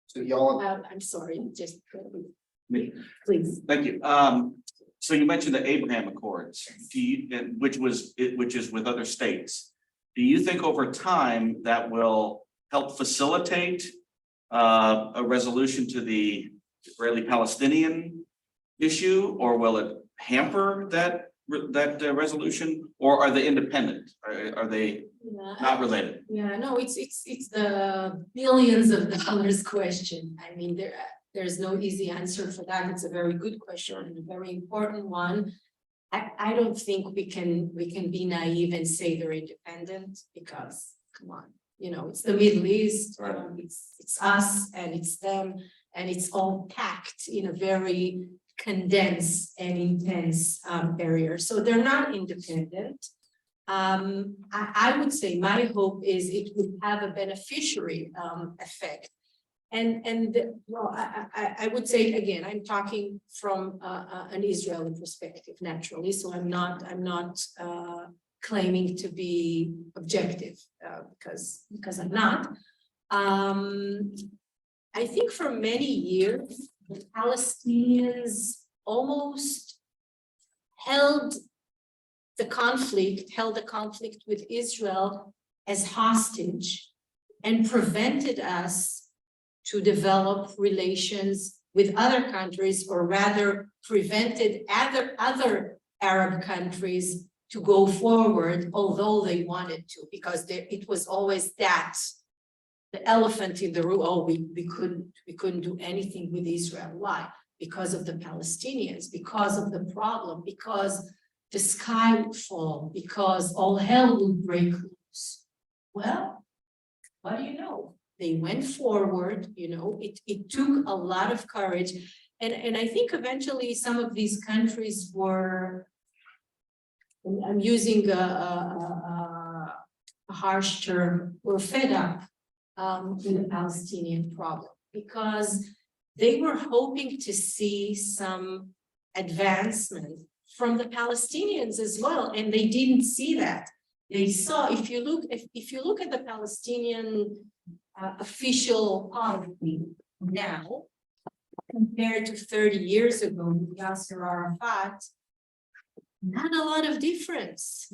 So y'all, I'm sorry, just please. Thank you. So you mentioned the Abraham Accords, which is with other states. Do you think over time that will help facilitate a resolution to the Israeli-Palestinian issue, or will it hamper that resolution, or are they independent? Are they not related? Yeah, no, it's the billions of dollars question. I mean, there's no easy answer for that. It's a very good question and a very important one. I don't think we can be naive and say they're independent, because come on, it's the Middle East, it's us and it's them, and it's all packed in a very condensed and intense area. So they're not independent. I would say my hope is it would have a beneficiary effect. Well, I would say again, I'm talking from an Israeli perspective naturally, so I'm not claiming to be objective because I'm not. I think for many years, the Palestinians almost held the conflict with Israel as hostage and prevented us to develop relations with other countries, or rather prevented other Arab countries to go forward, although they wanted to, because it was always the elephant in the room. Oh, we couldn't do anything with Israel. Why? Because of the Palestinians, because of the problem, because the sky would fall, because all hell would break loose. Well, what do you know? They went forward, it took a lot of courage. And I think eventually some of these countries were, I'm using a harsh term, were fed up with the Palestinian problem, because they were hoping to see some advancement from the Palestinians as well, and they didn't see that. They saw, if you look at the Palestinian official policy now compared to 30 years ago with Yasser Arafat, not a lot of difference.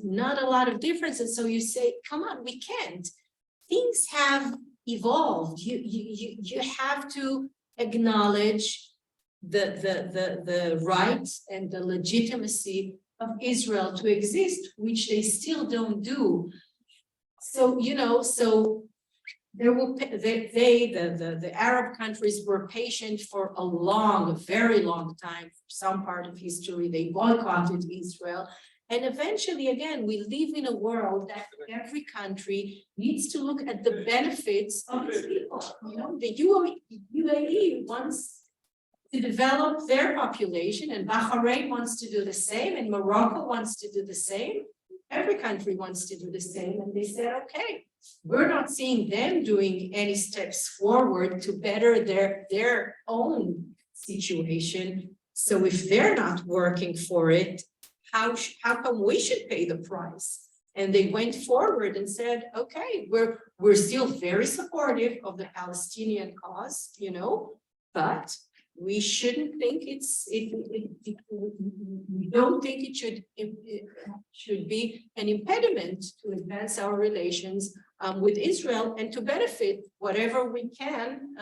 And so you say, come on, we can't. Things have evolved. You have to acknowledge the right and the legitimacy of Israel to exist, which they still don't do. So, the Arab countries were patient for a very long time. For some part of history, they boycotted Israel. And eventually, again, we live in a world that every country needs to look at the benefits of its people. The UAE wants to develop their population, and Bahrain wants to do the same, and Morocco wants to do the same. Every country wants to do the same. And they said, okay, we're not seeing them doing any steps forward to better their own situation. So if they're not working for it, how come we should pay the price? And they went forward and said, okay, we're still very supportive of the Palestinian cause, but we shouldn't think we don't think it should be an impediment to advance our relations with Israel, and to benefit whatever we can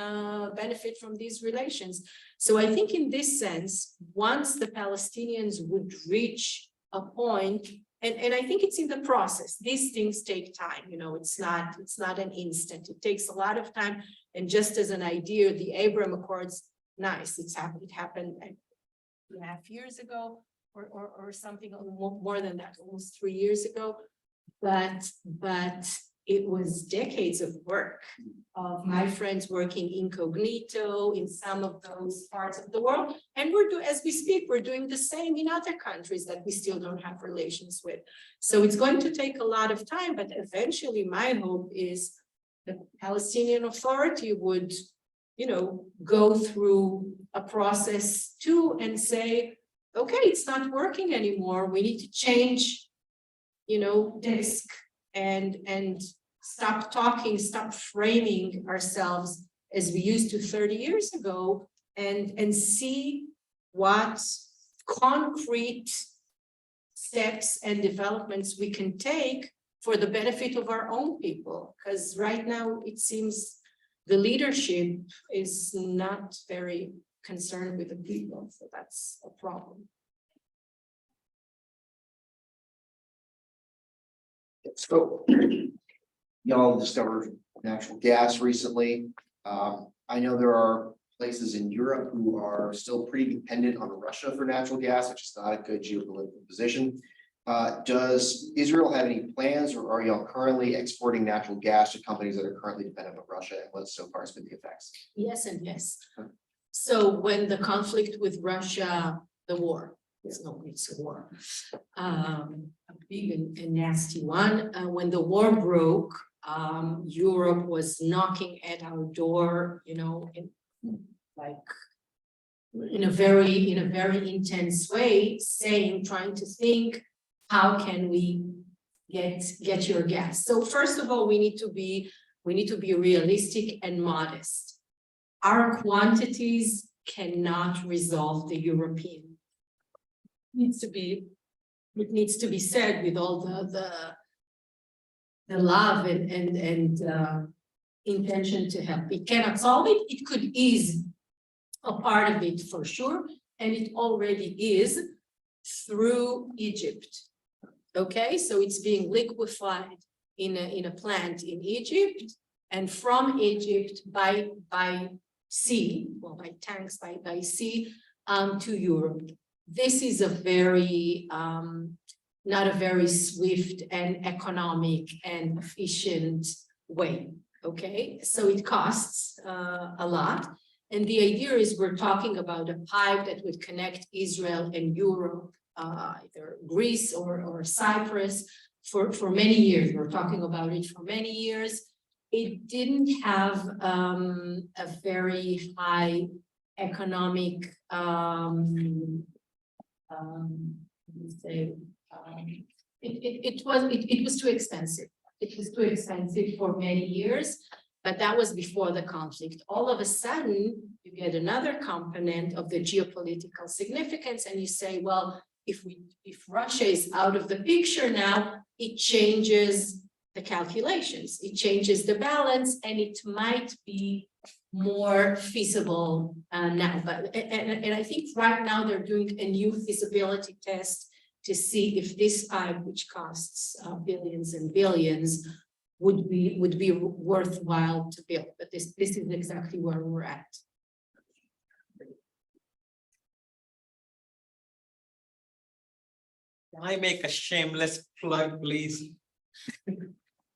benefit from these relations. So I think in this sense, once the Palestinians would reach a point, and I think it's in the process, these things take time, it's not an instant, it takes a lot of time. And just as an idea, the Abraham Accords, nice, it happened 2.5 years ago, or something more than that, almost 3 years ago. But it was decades of work of my friends working incognito in some of those parts of the world. And as we speak, we're doing the same in other countries that we still don't have relations with. So it's going to take a lot of time, but eventually my hope is the Palestinian Authority would, go through a process too and say, okay, it's not working anymore. We need to change, desk and stop framing ourselves as we used to 30 years ago, and see what concrete steps and developments we can take for the benefit of our own people. Because right now, it seems the leadership is not very concerned with the people, so that's a problem. So y'all discovered natural gas recently. I know there are places in Europe who are still pretty dependent on Russia for natural gas, which is not a good geopolitical position. Does Israel have any plans, or are y'all currently exporting natural gas to companies that are currently dependent on Russia, and what so far has been the effects? Yes and yes. So when the conflict with Russia, the war, it's a war, a big and nasty one. When the war broke, Europe was knocking at our door, you know, in a very intense way, trying to think, how can we get your gas? So first of all, we need to be realistic and modest. Our quantities cannot resolve the European. It needs to be said with all the love and intention to help. It cannot solve it. It could ease a part of it for sure, and it already is through Egypt. Okay, so it's being liquefied in a plant in Egypt, and from Egypt by sea, well, by tanks, by sea, to Europe. This is a very not a very swift and economic and efficient way. Okay, so it costs a lot. And the idea is we're talking about a pipe that would connect Israel and Europe, either Greece or Cyprus, for many years. We're talking about it for many years. It didn't have a very high economic, it was too expensive. It was too expensive for many years. But that was before the conflict. All of a sudden, you get another component of the geopolitical significance, and you say, well, if Russia is out of the picture now, it changes the calculations, it changes the balance, and it might be more feasible now. But and I think right now they're doing a new feasibility test to see if this pipe, which costs billions and billions, would be worthwhile to build. But this is exactly where we're at. Can I make a shameless plug, please?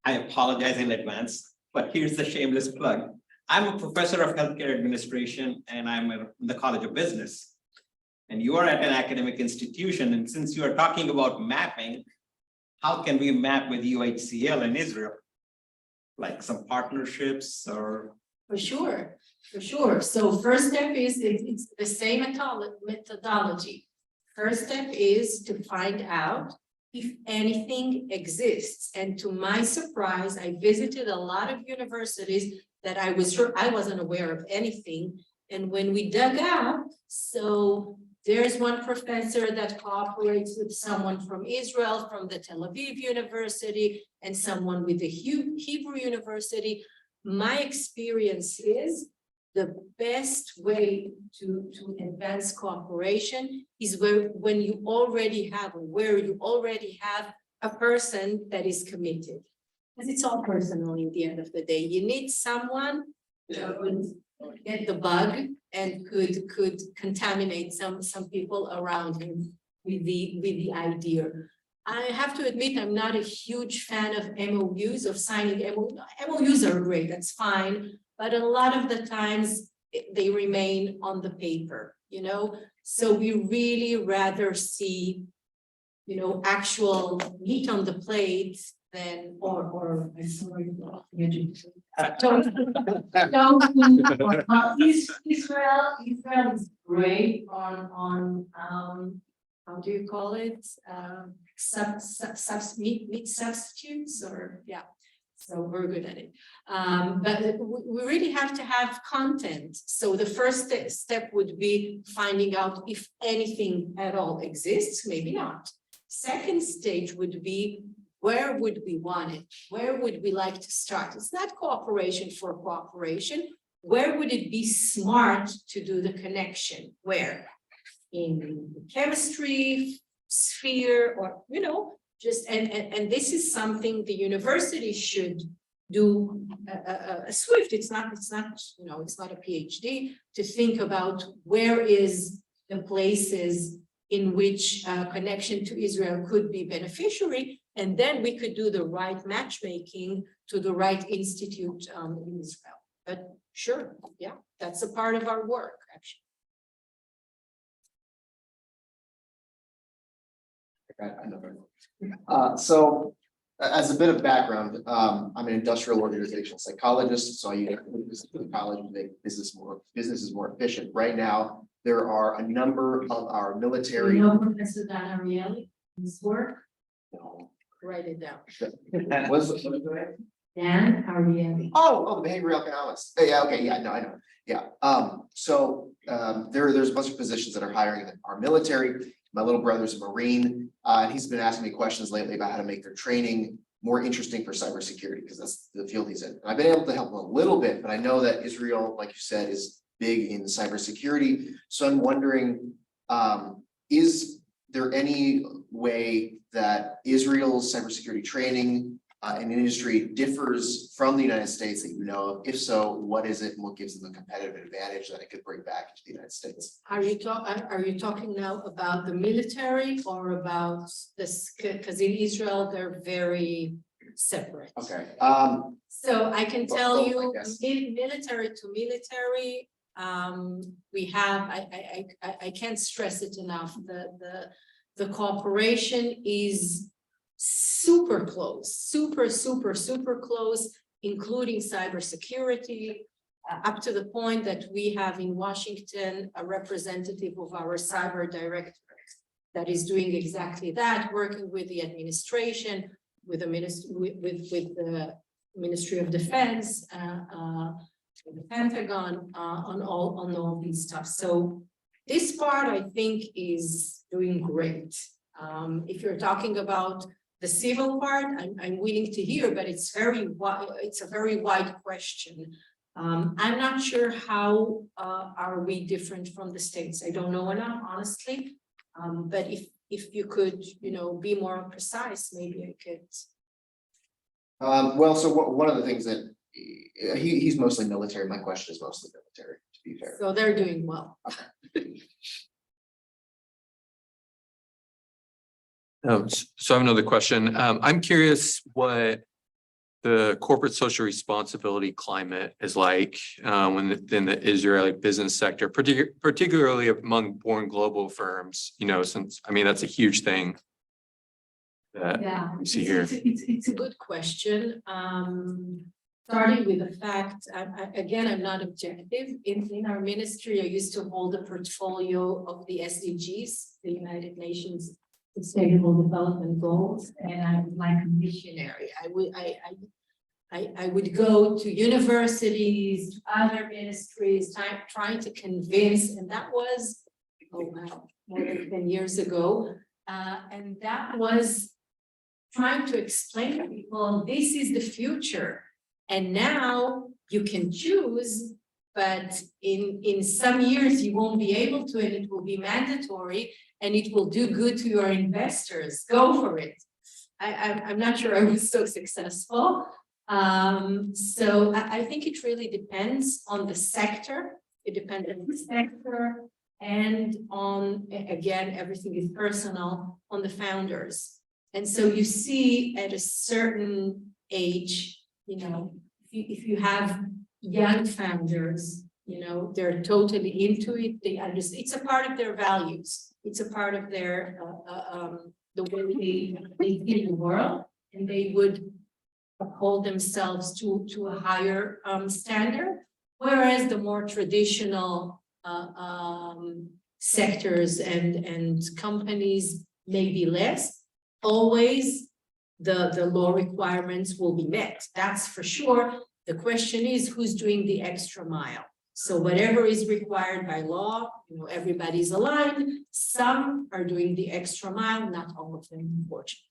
I apologize in advance, but here's the shameless plug. I'm a professor of healthcare administration, and I'm in the College of Business. And you are at an academic institution, and since you are talking about mapping, how can we map with UHCL in Israel? Like some partnerships or? For sure. So first step is it's the same methodology. First step is to find out if anything exists. And to my surprise, I visited a lot of universities that I wasn't aware of anything. And when we dug out, so there's one professor that cooperates with someone from Israel, from the Tel Aviv University, and someone with the Hebrew University. My experience is the best way to advance cooperation is when you already have a person that is committed. Because it's all personal in the end of the day. You need someone that would get the bug and could contaminate some people around him with the idea. I have to admit, I'm not a huge fan of MOUs, of signing MOUs. MOUs are great, that's fine, but a lot of the times they remain on the paper, you know? So we really rather see, you know, actual meat on the plate than, or I'm sorry, Israel is great on how do you call it? Meat substitutes, or yeah. So we're good at it. But we really have to have content. So the first step would be finding out if anything at all exists, maybe not. Second stage would be, where would we want it? Where would we like to start? It's not cooperation for cooperation. Where would it be smart to do the connection? Where? In the chemistry sphere, or, you know, just, and this is something the university should do a SWIFT. It's not, you know, it's not a PhD to think about where is the places in which connection to Israel could be beneficiary, and then we could do the right matchmaking to the right institute in Israel. But sure, yeah, that's a part of our work, actually. So as a bit of background, I'm an industrial organizational psychologist, so I use the college to make businesses more efficient. Right now, there are a number of our military. You know Professor Dan Ariely, his work? No. Write it down. What's the name? Dan Ariely. Oh, the behavioral economics. Yeah, okay, yeah, no, I know. Yeah. There's a bunch of positions that are hiring in our military. My little brother's a Marine, and he's been asking me questions lately about how to make their training more interesting for cybersecurity, because that's the field he's in. And I've been able to help him a little bit, but I know that Israel, like you said, is big in cybersecurity. So I'm wondering, is there any way that Israel's cybersecurity training in industry differs from the United States that you know of? If so, what is it, and what gives them a competitive advantage that it could bring back to the United States? Are you talking now about the military or about this? Because in Israel, they're very separate. Okay. So I can tell both, you, I guess. military to military, we have, I can't stress it enough, the cooperation is super close, super close, including cybersecurity, up to the point that we have in Washington a representative of our cyber directorate that is doing exactly that, working with the administration, with the Ministry of Defense, the Pentagon, on all these stuff. So this part, I think, is doing great. If you're talking about the civil part, I'm willing to hear, but it's a very wide question. I'm not sure how are we different from the States. I don't know enough, honestly. But if you could, you know, be more precise, maybe I could. Well, so one of the things that he's mostly military. My question is mostly military, to be fair. So they're doing well. So I have another question. I'm curious what the corporate social responsibility climate is like within the Israeli business sector, particularly among born global firms, you know, since, I mean, that's a huge thing that we see here. It's a good question. Starting with the fact, again, I'm not objective. In our ministry, I used to hold a portfolio of the SDGs, the United Nations Sustainable Development Goals, and I was like a missionary. I would go to universities, to other ministries, trying to convince, and that was, oh wow, more than 10 years ago. And that was trying to explain to people, this is the future. And now you can choose, but in some years you won't be able to, and it will be mandatory, and it will do good to your investors. Go for it. I'm not sure I was so successful. So I think it really depends on the sector. It depends on the sector and on, again, everything is personal, on the founders. And so you see at a certain age, you know, if you have young founders, you know, they're totally into it. They understand, it's a part of their values. It's a part of their, the way they see the world, and they would uphold themselves to a higher standard. Whereas the more traditional sectors and companies maybe less, always the law requirements will be met. That's for sure. The question is who's doing the extra mile. So whatever is required by law, everybody's aligned. Some are doing the extra mile, not all of them, unfortunately.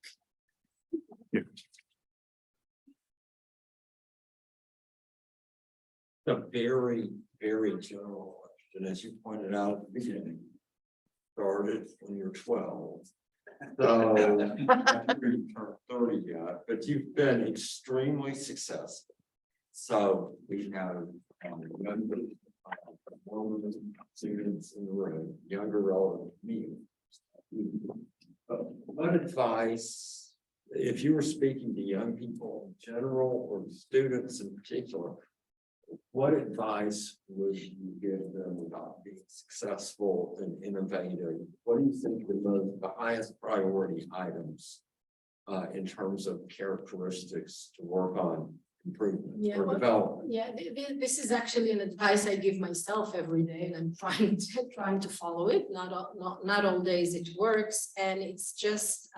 A very, very general question, as you pointed out at the beginning. Started when you're 12. So, after you turn 30 yet, but you've been extremely successful. So we have younger students in the room, younger relative to me. What advice, if you were speaking to young people in general or students in particular, what advice would you give them about being successful and innovative? What do you think the highest priority items in terms of characteristics to work on improvement or development? Yeah, this is actually an advice I give myself every day, and I'm trying to follow it. Not all days it works, and it's just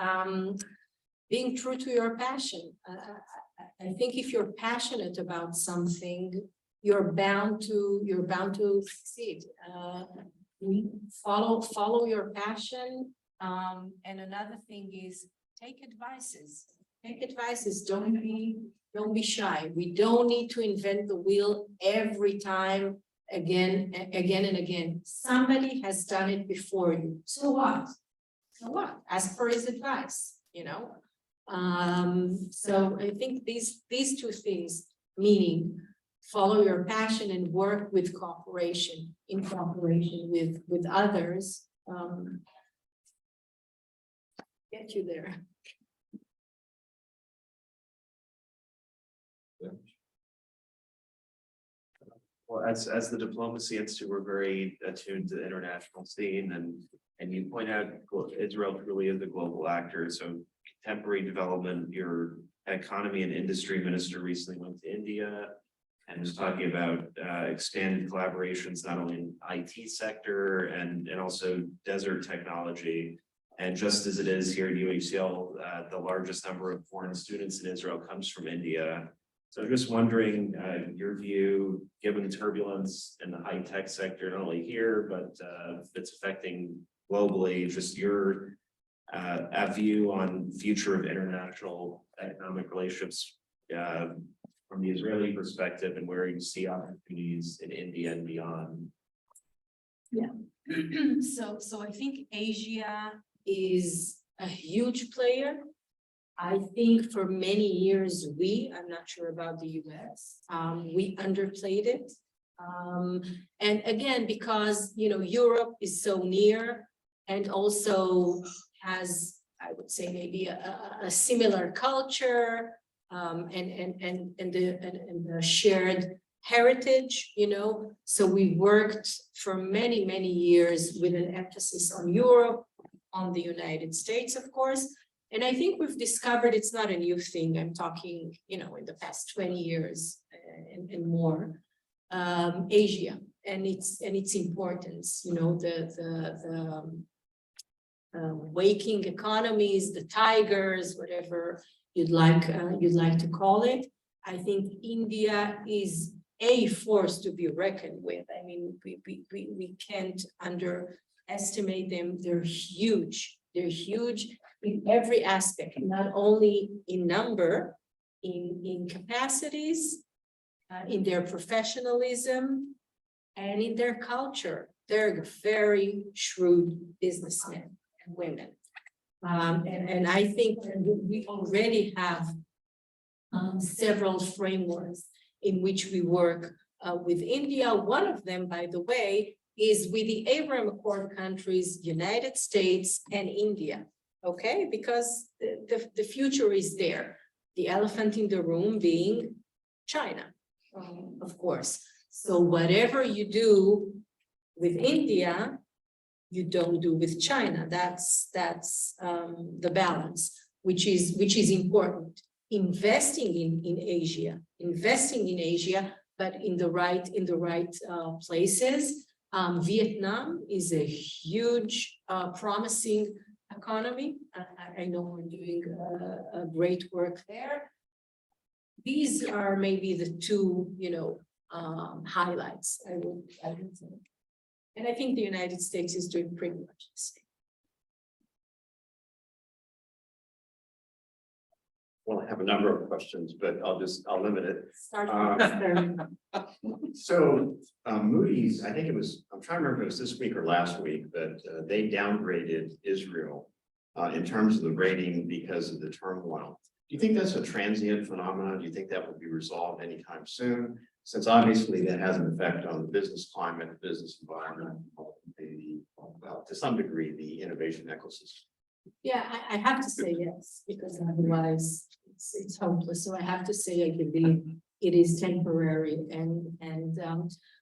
being true to your passion. I think if you're passionate about something, you're bound to succeed. Follow your passion. And another thing is take advices. Don't be shy. We don't need to invent the wheel every time again and again. Somebody has done it before you. So what? Ask for his advice, So I think these two things, meaning follow your passion and work with cooperation, in cooperation with others, get you there. Well, as the Diplomacy Institute, we're very attuned to the international scene, and you point out Israel truly is a global actor. So contemporary development, your economy and industry minister recently went to India and was talking about expanded collaborations, not only in IT sector and also desert technology. And just as it is here at UHCL, the largest number of foreign students in Israel comes from India. So I'm just wondering your view, given the turbulence in the high-tech sector, not only here, but it's affecting globally, just your view on future of international economic relationships from the Israeli perspective, and where you see opportunities in India and beyond. Yeah. So I think Asia is a huge player. I think for many years, I'm not sure about the US, we underplayed it. And again, because, Europe is so near and also has, I would say, maybe a similar culture, and the shared heritage, so we worked for many, many years with an emphasis on Europe, on the United States, of course. And I think we've discovered it's not a new thing. I'm talking, in the past 20 years and more, Asia and its importance, the waking economies, the tigers, whatever you'd like to call it. I think India is a force to be reckoned with. I mean, we can't underestimate them. They're huge. They're huge in every aspect, not only in number, in capacities, in their professionalism, and in their culture. They're very shrewd businessmen and women. And I think that we already have several frameworks in which we work with India. One of them, by the way, is with the Abraham Accord countries, United States and India, okay? Because the future is there. The elephant in the room being China, of course. So whatever you do with India, you don't do with China. That's the balance, which is important. Investing in Asia, but in the right places. Vietnam is a huge, promising economy. I know we're doing a great work there. These are maybe the two, highlights I would say. And I think the United States is doing pretty much the same. Well, I have a number of questions, but I'll limit it. Start with the- So Moody's, I think it was, I'm trying to remember if it was this week or last week, but they downgraded Israel in terms of the rating because of the turmoil. Do you think that's a transient phenomenon? Do you think that will be resolved anytime soon? Since obviously that has an effect on the business climate, the business environment, well, to some degree, the innovation ecosystem. Yeah, I have to say yes, because otherwise it's hopeless. So I have to say I believe it is temporary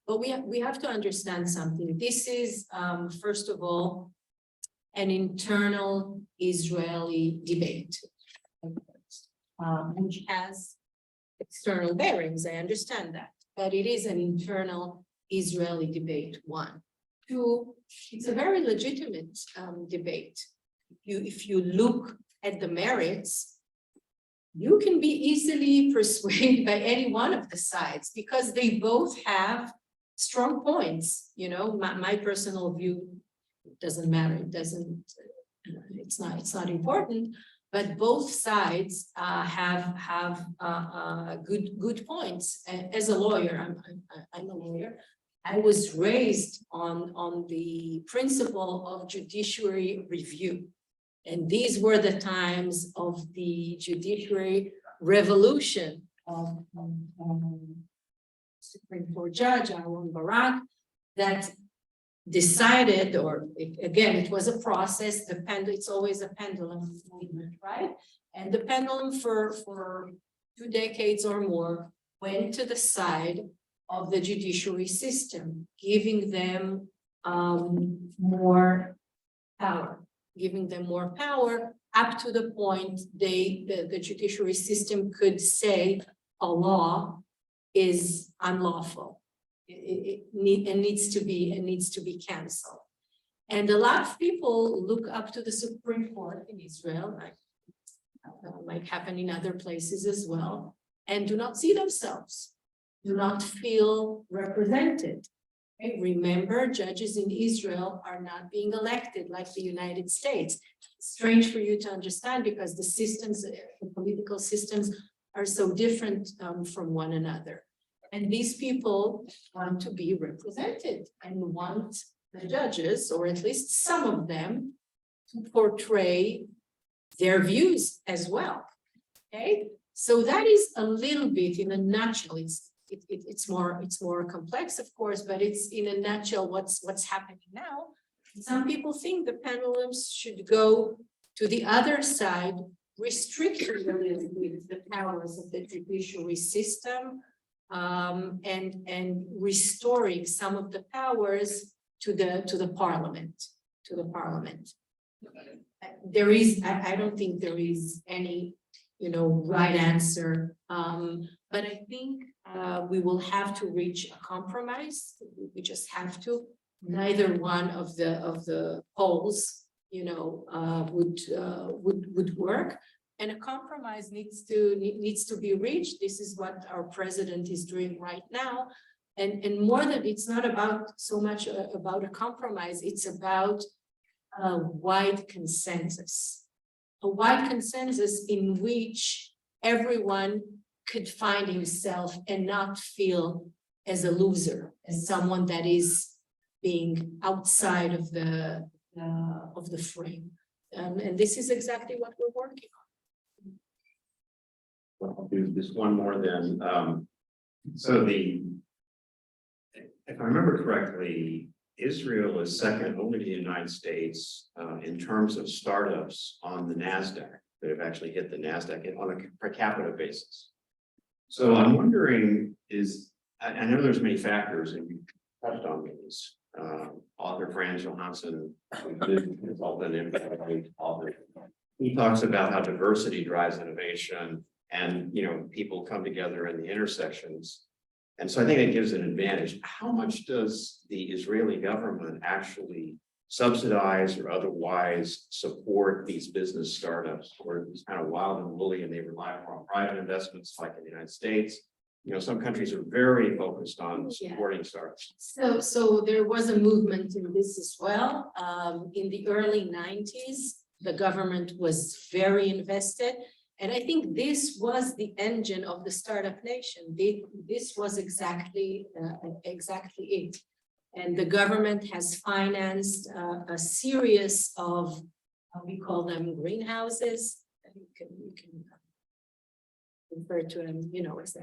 but we have to understand something. This is first of all an internal Israeli debate, which has external bearings. I understand that, but it is an internal Israeli debate. One, two, it's a very legitimate debate. If you look at the merits, you can be easily persuaded by any one of the sides because they both have strong points. My personal view doesn't matter. It doesn't, it's not important, but both sides have good points. As a lawyer, I'm a lawyer. I was raised on the principle of judiciary review. And these were the times of the judiciary revolution of Supreme Court Judge Aaron Barak that decided, it was a process, it's always a pendulum movement, right? And the pendulum for 2 decades or more went to the side of the judiciary system, giving them more power. Giving them more power up to the point the judiciary system could say a law is unlawful. It needs to be canceled. And a lot of people look up to the Supreme Court in Israel, might happen in other places as well, and do not see themselves, do not feel represented. Okay, remember, judges in Israel are not being elected like the United States. It's strange for you to understand because the systems, the political systems are so different from one another. And these people want to be represented and want the judges, or at least some of them, to portray their views as well. Okay, so that is a little bit in a nutshell. It's more complex, of course, but it's in a nutshell what's happening now. Some people think the pendulums should go to the other side, restricting the powers of the judiciary system, and restoring some of the powers to the parliament. There is, I don't think there is any, right answer. But I think we will have to reach a compromise. We just have to. Neither one of the poles, would work, and a compromise needs to be reached. This is what our president is doing right now, and more than it's not about so much about a compromise. It's about a wide consensus, in which everyone could find himself and not feel as a loser, as someone that is being outside of the frame. And this is exactly what we're working on. Well, I'll do this one more then. If I remember correctly, Israel is second only to the United States in terms of startups on the NASDAQ that have actually hit the NASDAQ on a per capita basis. So I'm wondering I know there's many factors and you touched on these. Author Franz Johansson, he talks about how diversity drives innovation and, people come together in the intersections. And so I think it gives an advantage. How much does the Israeli government actually subsidize or otherwise support these business startups, or it's kind of wild and woolly and they rely more on private investments like in the United States. You know, some countries are very focused on supporting startups. So there was a movement in this as well. In the early 90s, the government was very invested. And I think this was the engine of the startup nation. This was exactly it. And the government has financed a series of, we call them greenhouses. You can refer to them, you know, as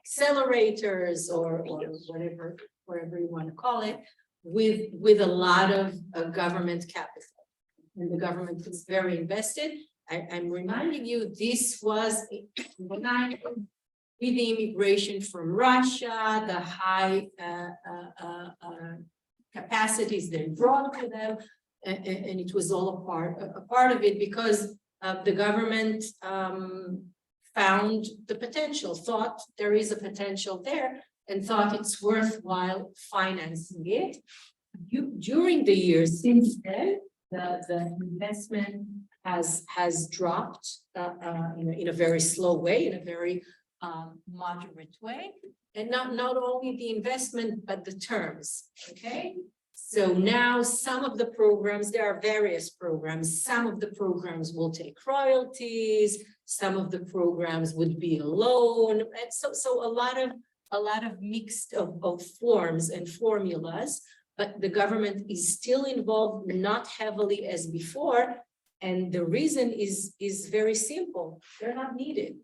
accelerators or whatever you want to call it, with a lot of government capital. And the government is very invested. I'm reminding you, this was with the immigration from Russia, the high capacities they brought to them, and it was all a part of it because the government found the potential, thought there is a potential there, and thought it's worthwhile financing it. During the years since then, the investment has dropped in a very slow way, in a very moderate way, and not only the investment but the terms. Okay, so now some of the programs, there are various programs. Some of the programs will take royalties. Some of the programs would be a loan, and so a lot of mixed of forms and formulas. But the government is still involved, not heavily as before. And the reason is very simple. They're not needed.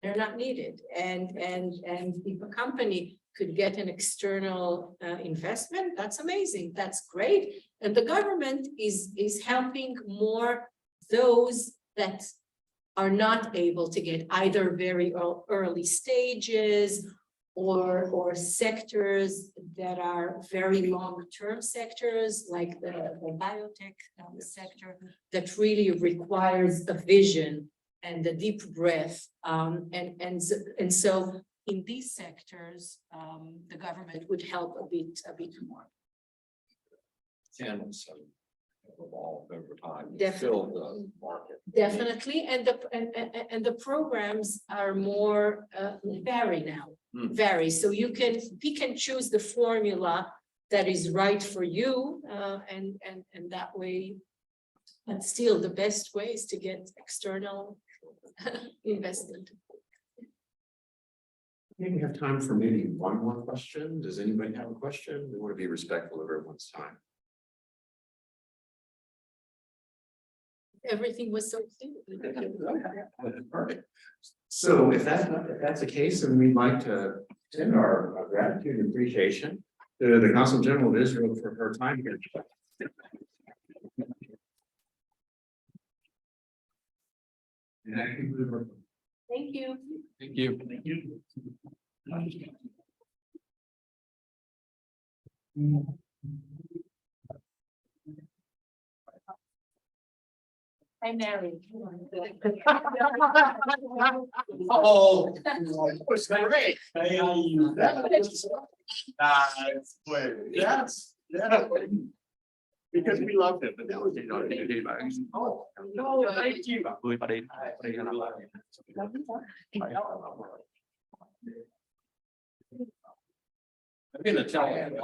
They're not needed. And if a company could get an external investment, that's amazing. That's great. And the government is helping more those that are not able to get either very early stages or sectors that are very long-term sectors, like the biotech sector, that really requires a vision and a deep breath. And so in these sectors, the government would help a bit more. Channels have evolved over time. Definitely. Fill the market. Definitely, and the programs are more vary now. Vary, so you can pick and choose the formula that is right for you, and that way. But still, the best way is to get external investment. I think we have time for maybe one more question. Does anybody have a question? We want to be respectful of everyone's time. Everything was so clear. Perfect. So if that's the case, then we'd like to extend our gratitude and appreciation to the Consul General of Israel for her time here. And that concludes our. Thank you. Thank you. Thank you. I'm married. Oh, that was great. That's good. Yes, yeah. Because we loved it, but that was. Oh, no, thank you. I'm gonna tell you.